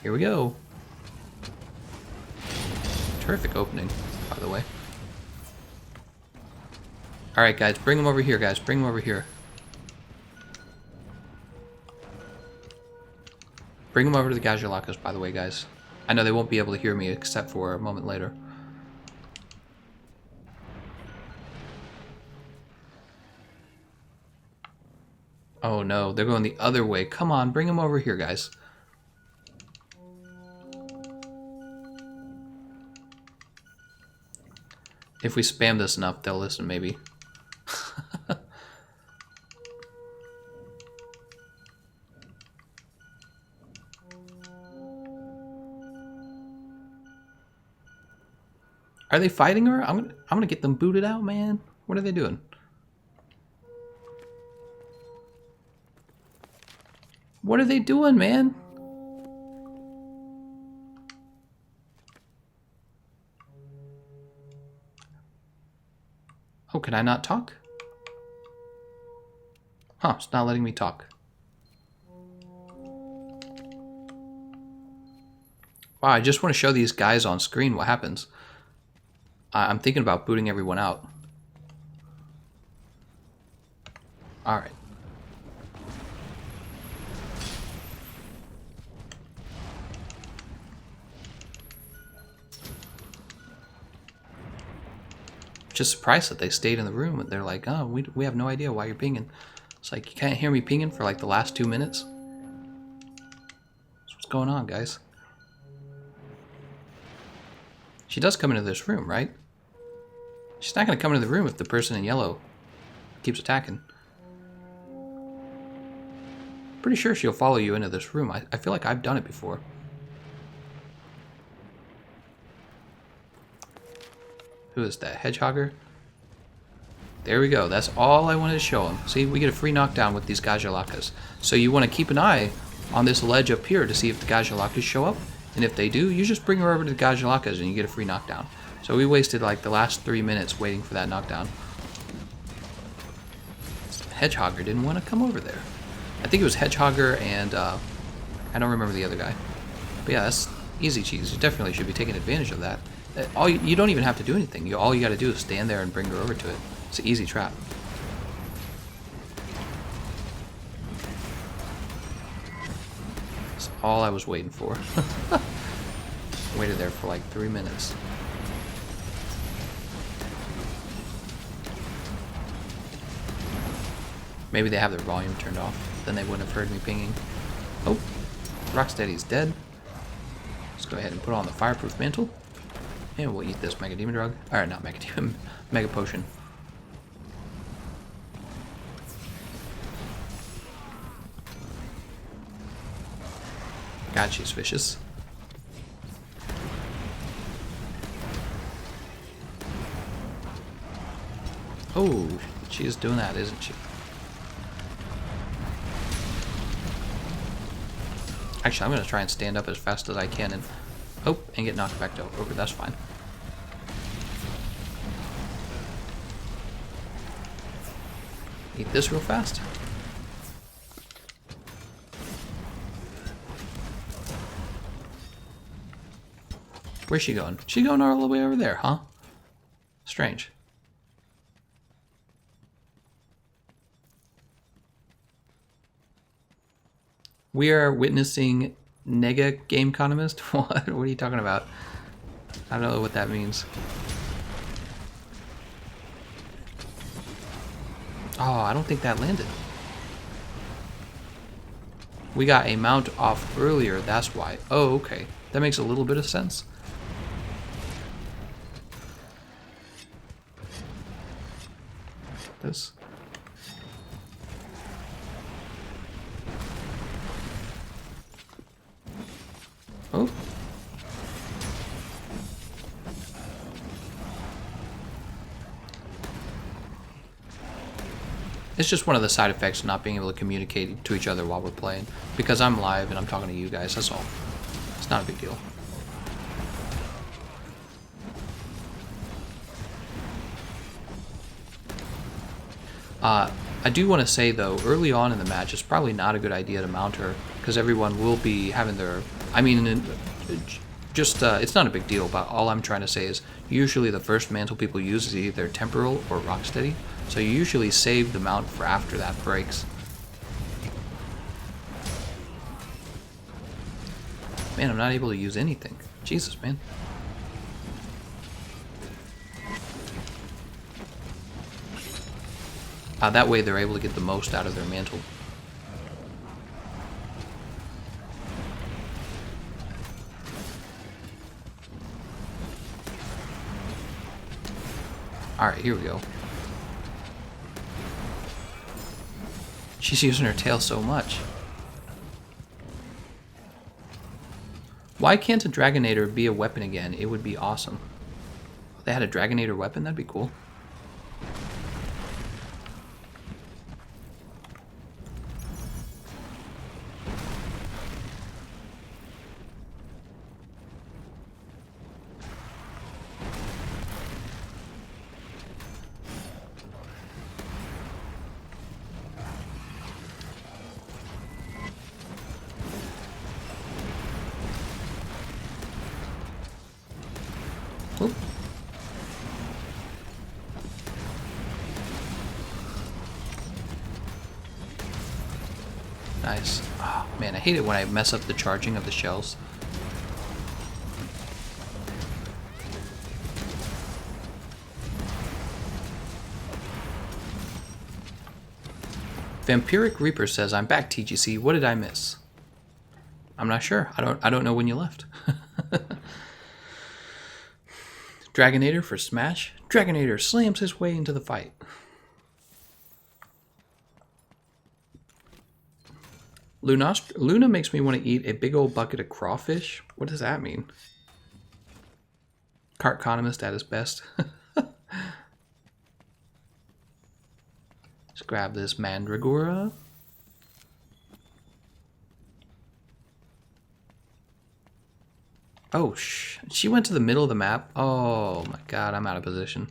Here we go. Terrific opening, by the way. Alright, guys, bring them over here, guys. Bring them over here. Bring them over to the Gajalakas, by the way, guys. I know they won't be able to hear me except for a moment later. Oh no, they're going the other way. Come on, bring them over here, guys. If we spam this enough, they'll listen, maybe. Are they fighting her? I'm gonna get them booted out, man. What are they doing? What are they doing, man? Oh, can I not talk? Huh, it's not letting me talk. Wow, I just want to show these guys on screen what happens. I'm thinking about booting everyone out. Alright. Just surprised that they stayed in the room, and they're like, oh, we have no idea why you're pinging. It's like, you can't hear me pinging for like the last 2 minutes? What's going on, guys? She does come into this room, right? She's not going to come into the room if the person in yellow keeps attacking. Pretty sure she'll follow you into this room. I feel like I've done it before. Who is that? Hedgehogger? There we go. That's all I wanted to show him. See, we get a free knockdown with these Gajalakas. So you want to keep an eye on this ledge up here to see if the Gajalakas show up. And if they do, you just bring her over to the Gajalakas and you get a free knockdown. So we wasted like the last 3 minutes waiting for that knockdown. Hedgehogger didn't want to come over there. I think it was Hedgehogger and I don't remember the other guy. But yeah, that's easy cheese. You definitely should be taking advantage of that. You don't even have to do anything. All you got to do is stand there and bring her over to it. It's an easy trap. That's all I was waiting for. Waited there for like 3 minutes. Maybe they have their volume turned off. Then they wouldn't have heard me pinging. Oh, Rocksteady's dead. Let's go ahead and put on the Fireproof Mantle. And we'll eat this Mega Demon Drug. Alright, not Mega Demon. Mega Potion. God, she's vicious. Oh, she is doing that, isn't she? Actually, I'm going to try and stand up as fast as I can and get knocked back over. That's fine. Eat this real fast. Where's she going? She's going all the way over there, huh? Strange. We are witnessing TheGameconomist? What? What are you talking about? I don't know what that means. Oh, I don't think that landed. We got a mount off earlier, that's why. Oh, okay. That makes a little bit of sense. This. Oh. It's just one of the side effects of not being able to communicate to each other while we're playing. Because I'm live and I'm talking to you guys, that's all. It's not a big deal. I do want to say, though, early on in the match, it's probably not a good idea to mount her, because everyone will be having their... I mean, just, it's not a big deal, but all I'm trying to say is, usually the first mantle people use is either temporal or rocksteady, so you usually save the mount for after that breaks. Man, I'm not able to use anything. Jesus, man. That way they're able to get the most out of their mantle. Alright, here we go. She's using her tail so much. Why can't a Dragonator be a weapon again? It would be awesome. If they had a Dragonator weapon, that'd be cool. Oop. Nice. Oh, man, I hate it when I mess up the charging of the shells. Vampiric Reaper says, "I'm back, TGC. What did I miss?" I'm not sure. I don't know when you left. Dragonator for Smash. Dragonator slams his way into the fight. Luna makes me want to eat a big old bucket of crawfish. What does that mean? Cartconomist at his best. Let's grab this Mandragora. Oh, she went to the middle of the map. Oh my god, I'm out of position.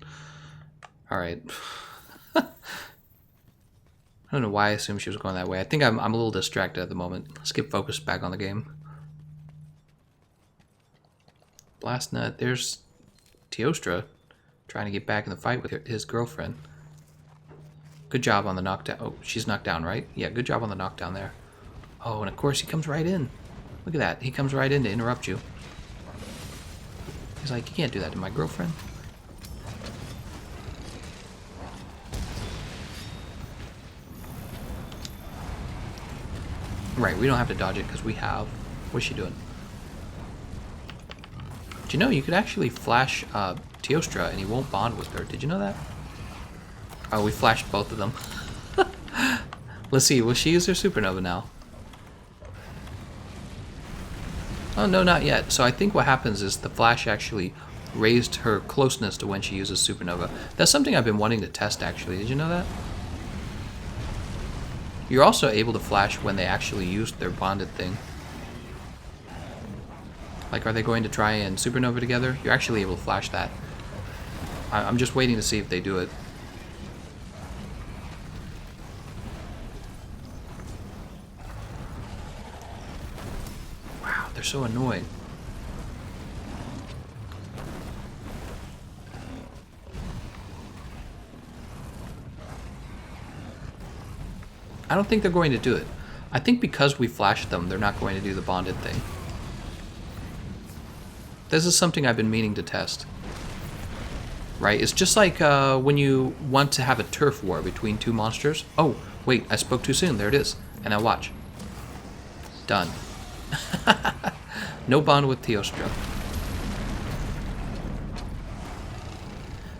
Alright. I don't know why I assumed she was going that way. I think I'm a little distracted at the moment. Let's get focused back on the game. Blast Nut. There's Teostra trying to get back in the fight with his girlfriend. Good job on the knockdown. Oh, she's knocked down, right? Yeah, good job on the knockdown there. Oh, and of course he comes right in. Look at that. He comes right in to interrupt you. He's like, you can't do that to my girlfriend. Right, we don't have to dodge it because we have... What's she doing? Do you know you could actually flash Teostra and he won't bond with her? Did you know that? Oh, we flashed both of them. Let's see, will she use her supernova now? Oh, no, not yet. So I think what happens is the flash actually raised her closeness to when she uses supernova. That's something I've been wanting to test, actually. Did you know that? You're also able to flash when they actually used their bonded thing. Like, are they going to try and supernova together? You're actually able to flash that. I'm just waiting to see if they do it. Wow, they're so annoying. I don't think they're going to do it. I think because we flashed them, they're not going to do the bonded thing. This is something I've been meaning to test. Right? It's just like when you want to have a turf war between two monsters. Oh, wait, I spoke too soon. There it is. And now watch. Done. No bond with Teostra.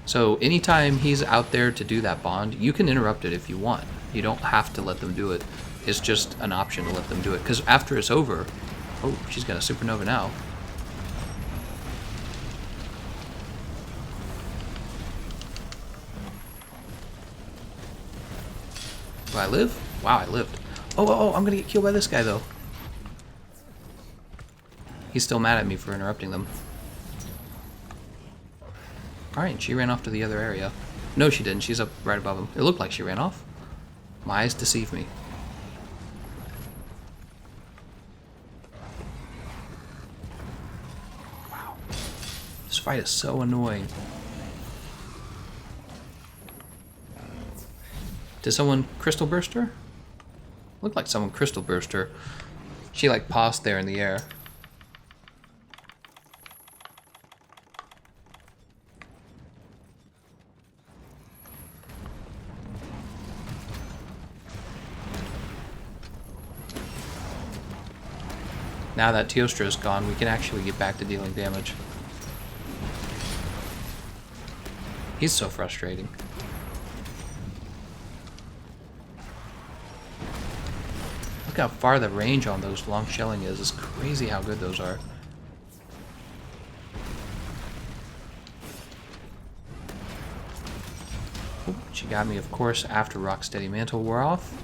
So anytime he's out there to do that bond, you can interrupt it if you want. You don't have to let them do it. It's just an option to let them do it. Because after it's over... Oh, she's got a supernova now. Do I live? Wow, I lived. Oh, I'm gonna get killed by this guy, though. He's still mad at me for interrupting them. Alright, she ran off to the other area. No, she didn't. She's up right above him. It looked like she ran off. My eyes deceive me. Wow. This fight is so annoying. Did someone crystal burst her? Looked like someone crystal burst her. She like paused there in the air. Now that Teostra is gone, we can actually get back to dealing damage. He's so frustrating. Look how far the range on those long shelling is. It's crazy how good those are. Oh, she got me, of course, after Rocksteady Mantle wore off.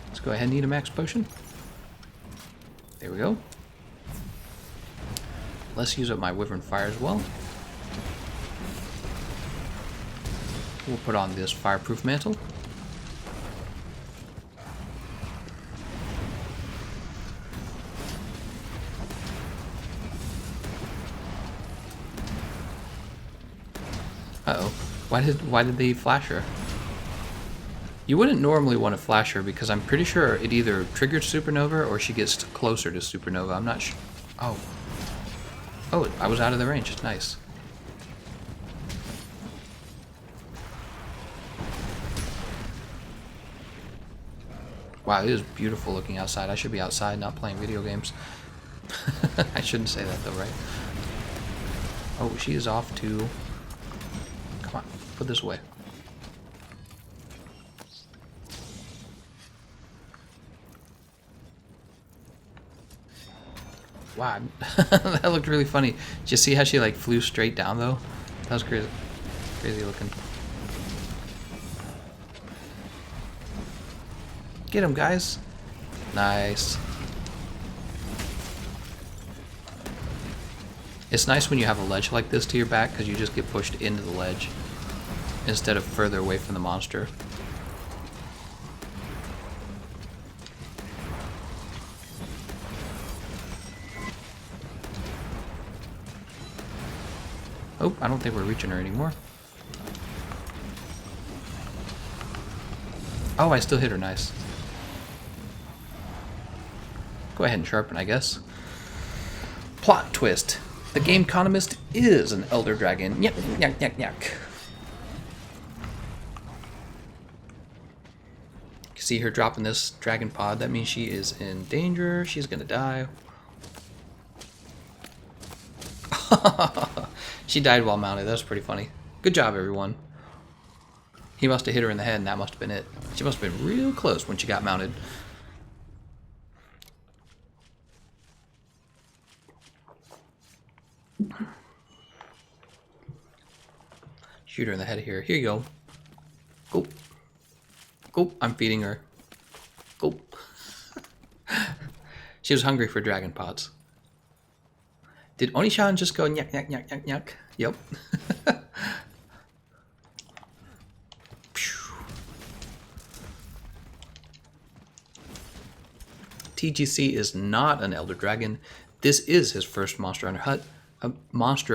Let's go ahead and eat a max potion. There we go. Let's use up my Wyvern Fire as well. We'll put on this Fireproof Mantle. Uh-oh. Why did they flash her? You wouldn't normally want to flash her because I'm pretty sure it either triggered Supernova or she gets closer to Supernova. I'm not sure. Oh. Oh, I was out of the range. It's nice. Wow, it is beautiful looking outside. I should be outside, not playing video games. I shouldn't say that though, right? Oh, she is off to... Come on, put this away. Wow, that looked really funny. Did you see how she like flew straight down though? That was crazy, crazy looking. Get him, guys. Nice. It's nice when you have a ledge like this to your back because you just get pushed into the ledge instead of further away from the monster. Oh, I don't think we're reaching her anymore. Oh, I still hit her. Nice. Go ahead and sharpen, I guess. Plot twist. The Gameconomist is an Elder Dragon. Yak, yak, yak, yak. You see her dropping this dragon pod. That means she is in danger. She's gonna die. She died while mounted. That was pretty funny. Good job, everyone. He must have hit her in the head, and that must have been it. She must have been real close when she got mounted. Shoot her in the head here. Here you go. Go. Go. I'm feeding her. Go. She was hungry for dragon pods. Did Onishan just go nyak, nyak, nyak, nyak, nyak? Yep. TGC is not an Elder Dragon. This is his first Monster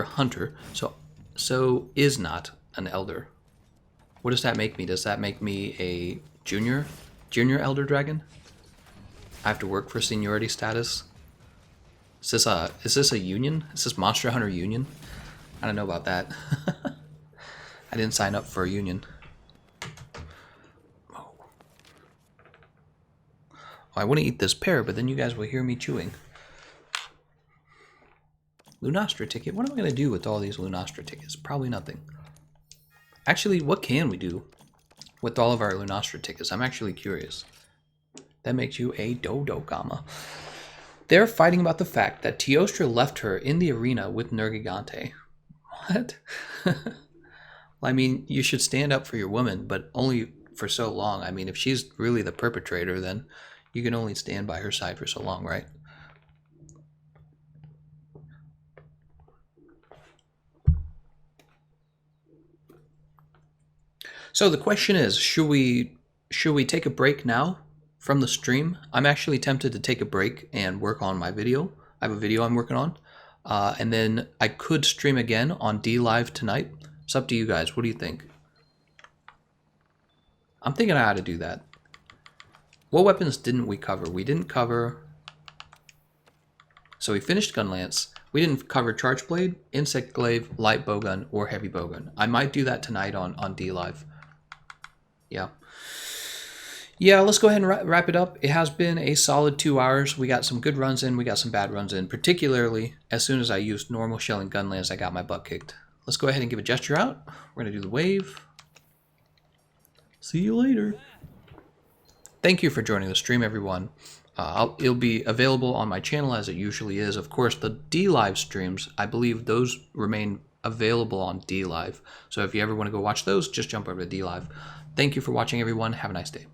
Hunter, so is not an Elder. What does that make me? Does that make me a junior Junior Elder Dragon? I have to work for seniority status? Is this a union? Is this Monster Hunter Union? I don't know about that. I didn't sign up for a union. Oh. I want to eat this pear, but then you guys will hear me chewing. Lunastra ticket? What am I going to do with all these Lunastra tickets? Probably nothing. Actually, what can we do with all of our Lunastra tickets? I'm actually curious. That makes you a dodo gamma. They're fighting about the fact that Teostra left her in the arena with Nergigante. What? Well, I mean, you should stand up for your woman, but only for so long. I mean, if she's really the perpetrator, then you can only stand by her side for so long, right? So the question is, should we take a break now from the stream? I'm actually tempted to take a break and work on my video. I have a video I'm working on. And then I could stream again on D Live tonight. It's up to you guys. What do you think? I'm thinking I ought to do that. What weapons didn't we cover? We didn't cover... So we finished Gunlance. We didn't cover Charge Blade, Insect Glaive, Light Bowgun, or Heavy Bowgun. I might do that tonight on D Live. Yeah. Yeah, let's go ahead and wrap it up. It has been a solid 2 hours. We got some good runs in. We got some bad runs in. Particularly, as soon as I used normal shell and Gunlance, I got my butt kicked. Let's go ahead and give a gesture out. We're going to do the wave. See you later. Thank you for joining the stream, everyone. It'll be available on my channel as it usually is. Of course, the D Live streams, I believe those remain available on D Live. So if you ever want to go watch those, just jump over to D Live. Thank you for watching, everyone. Have a nice day.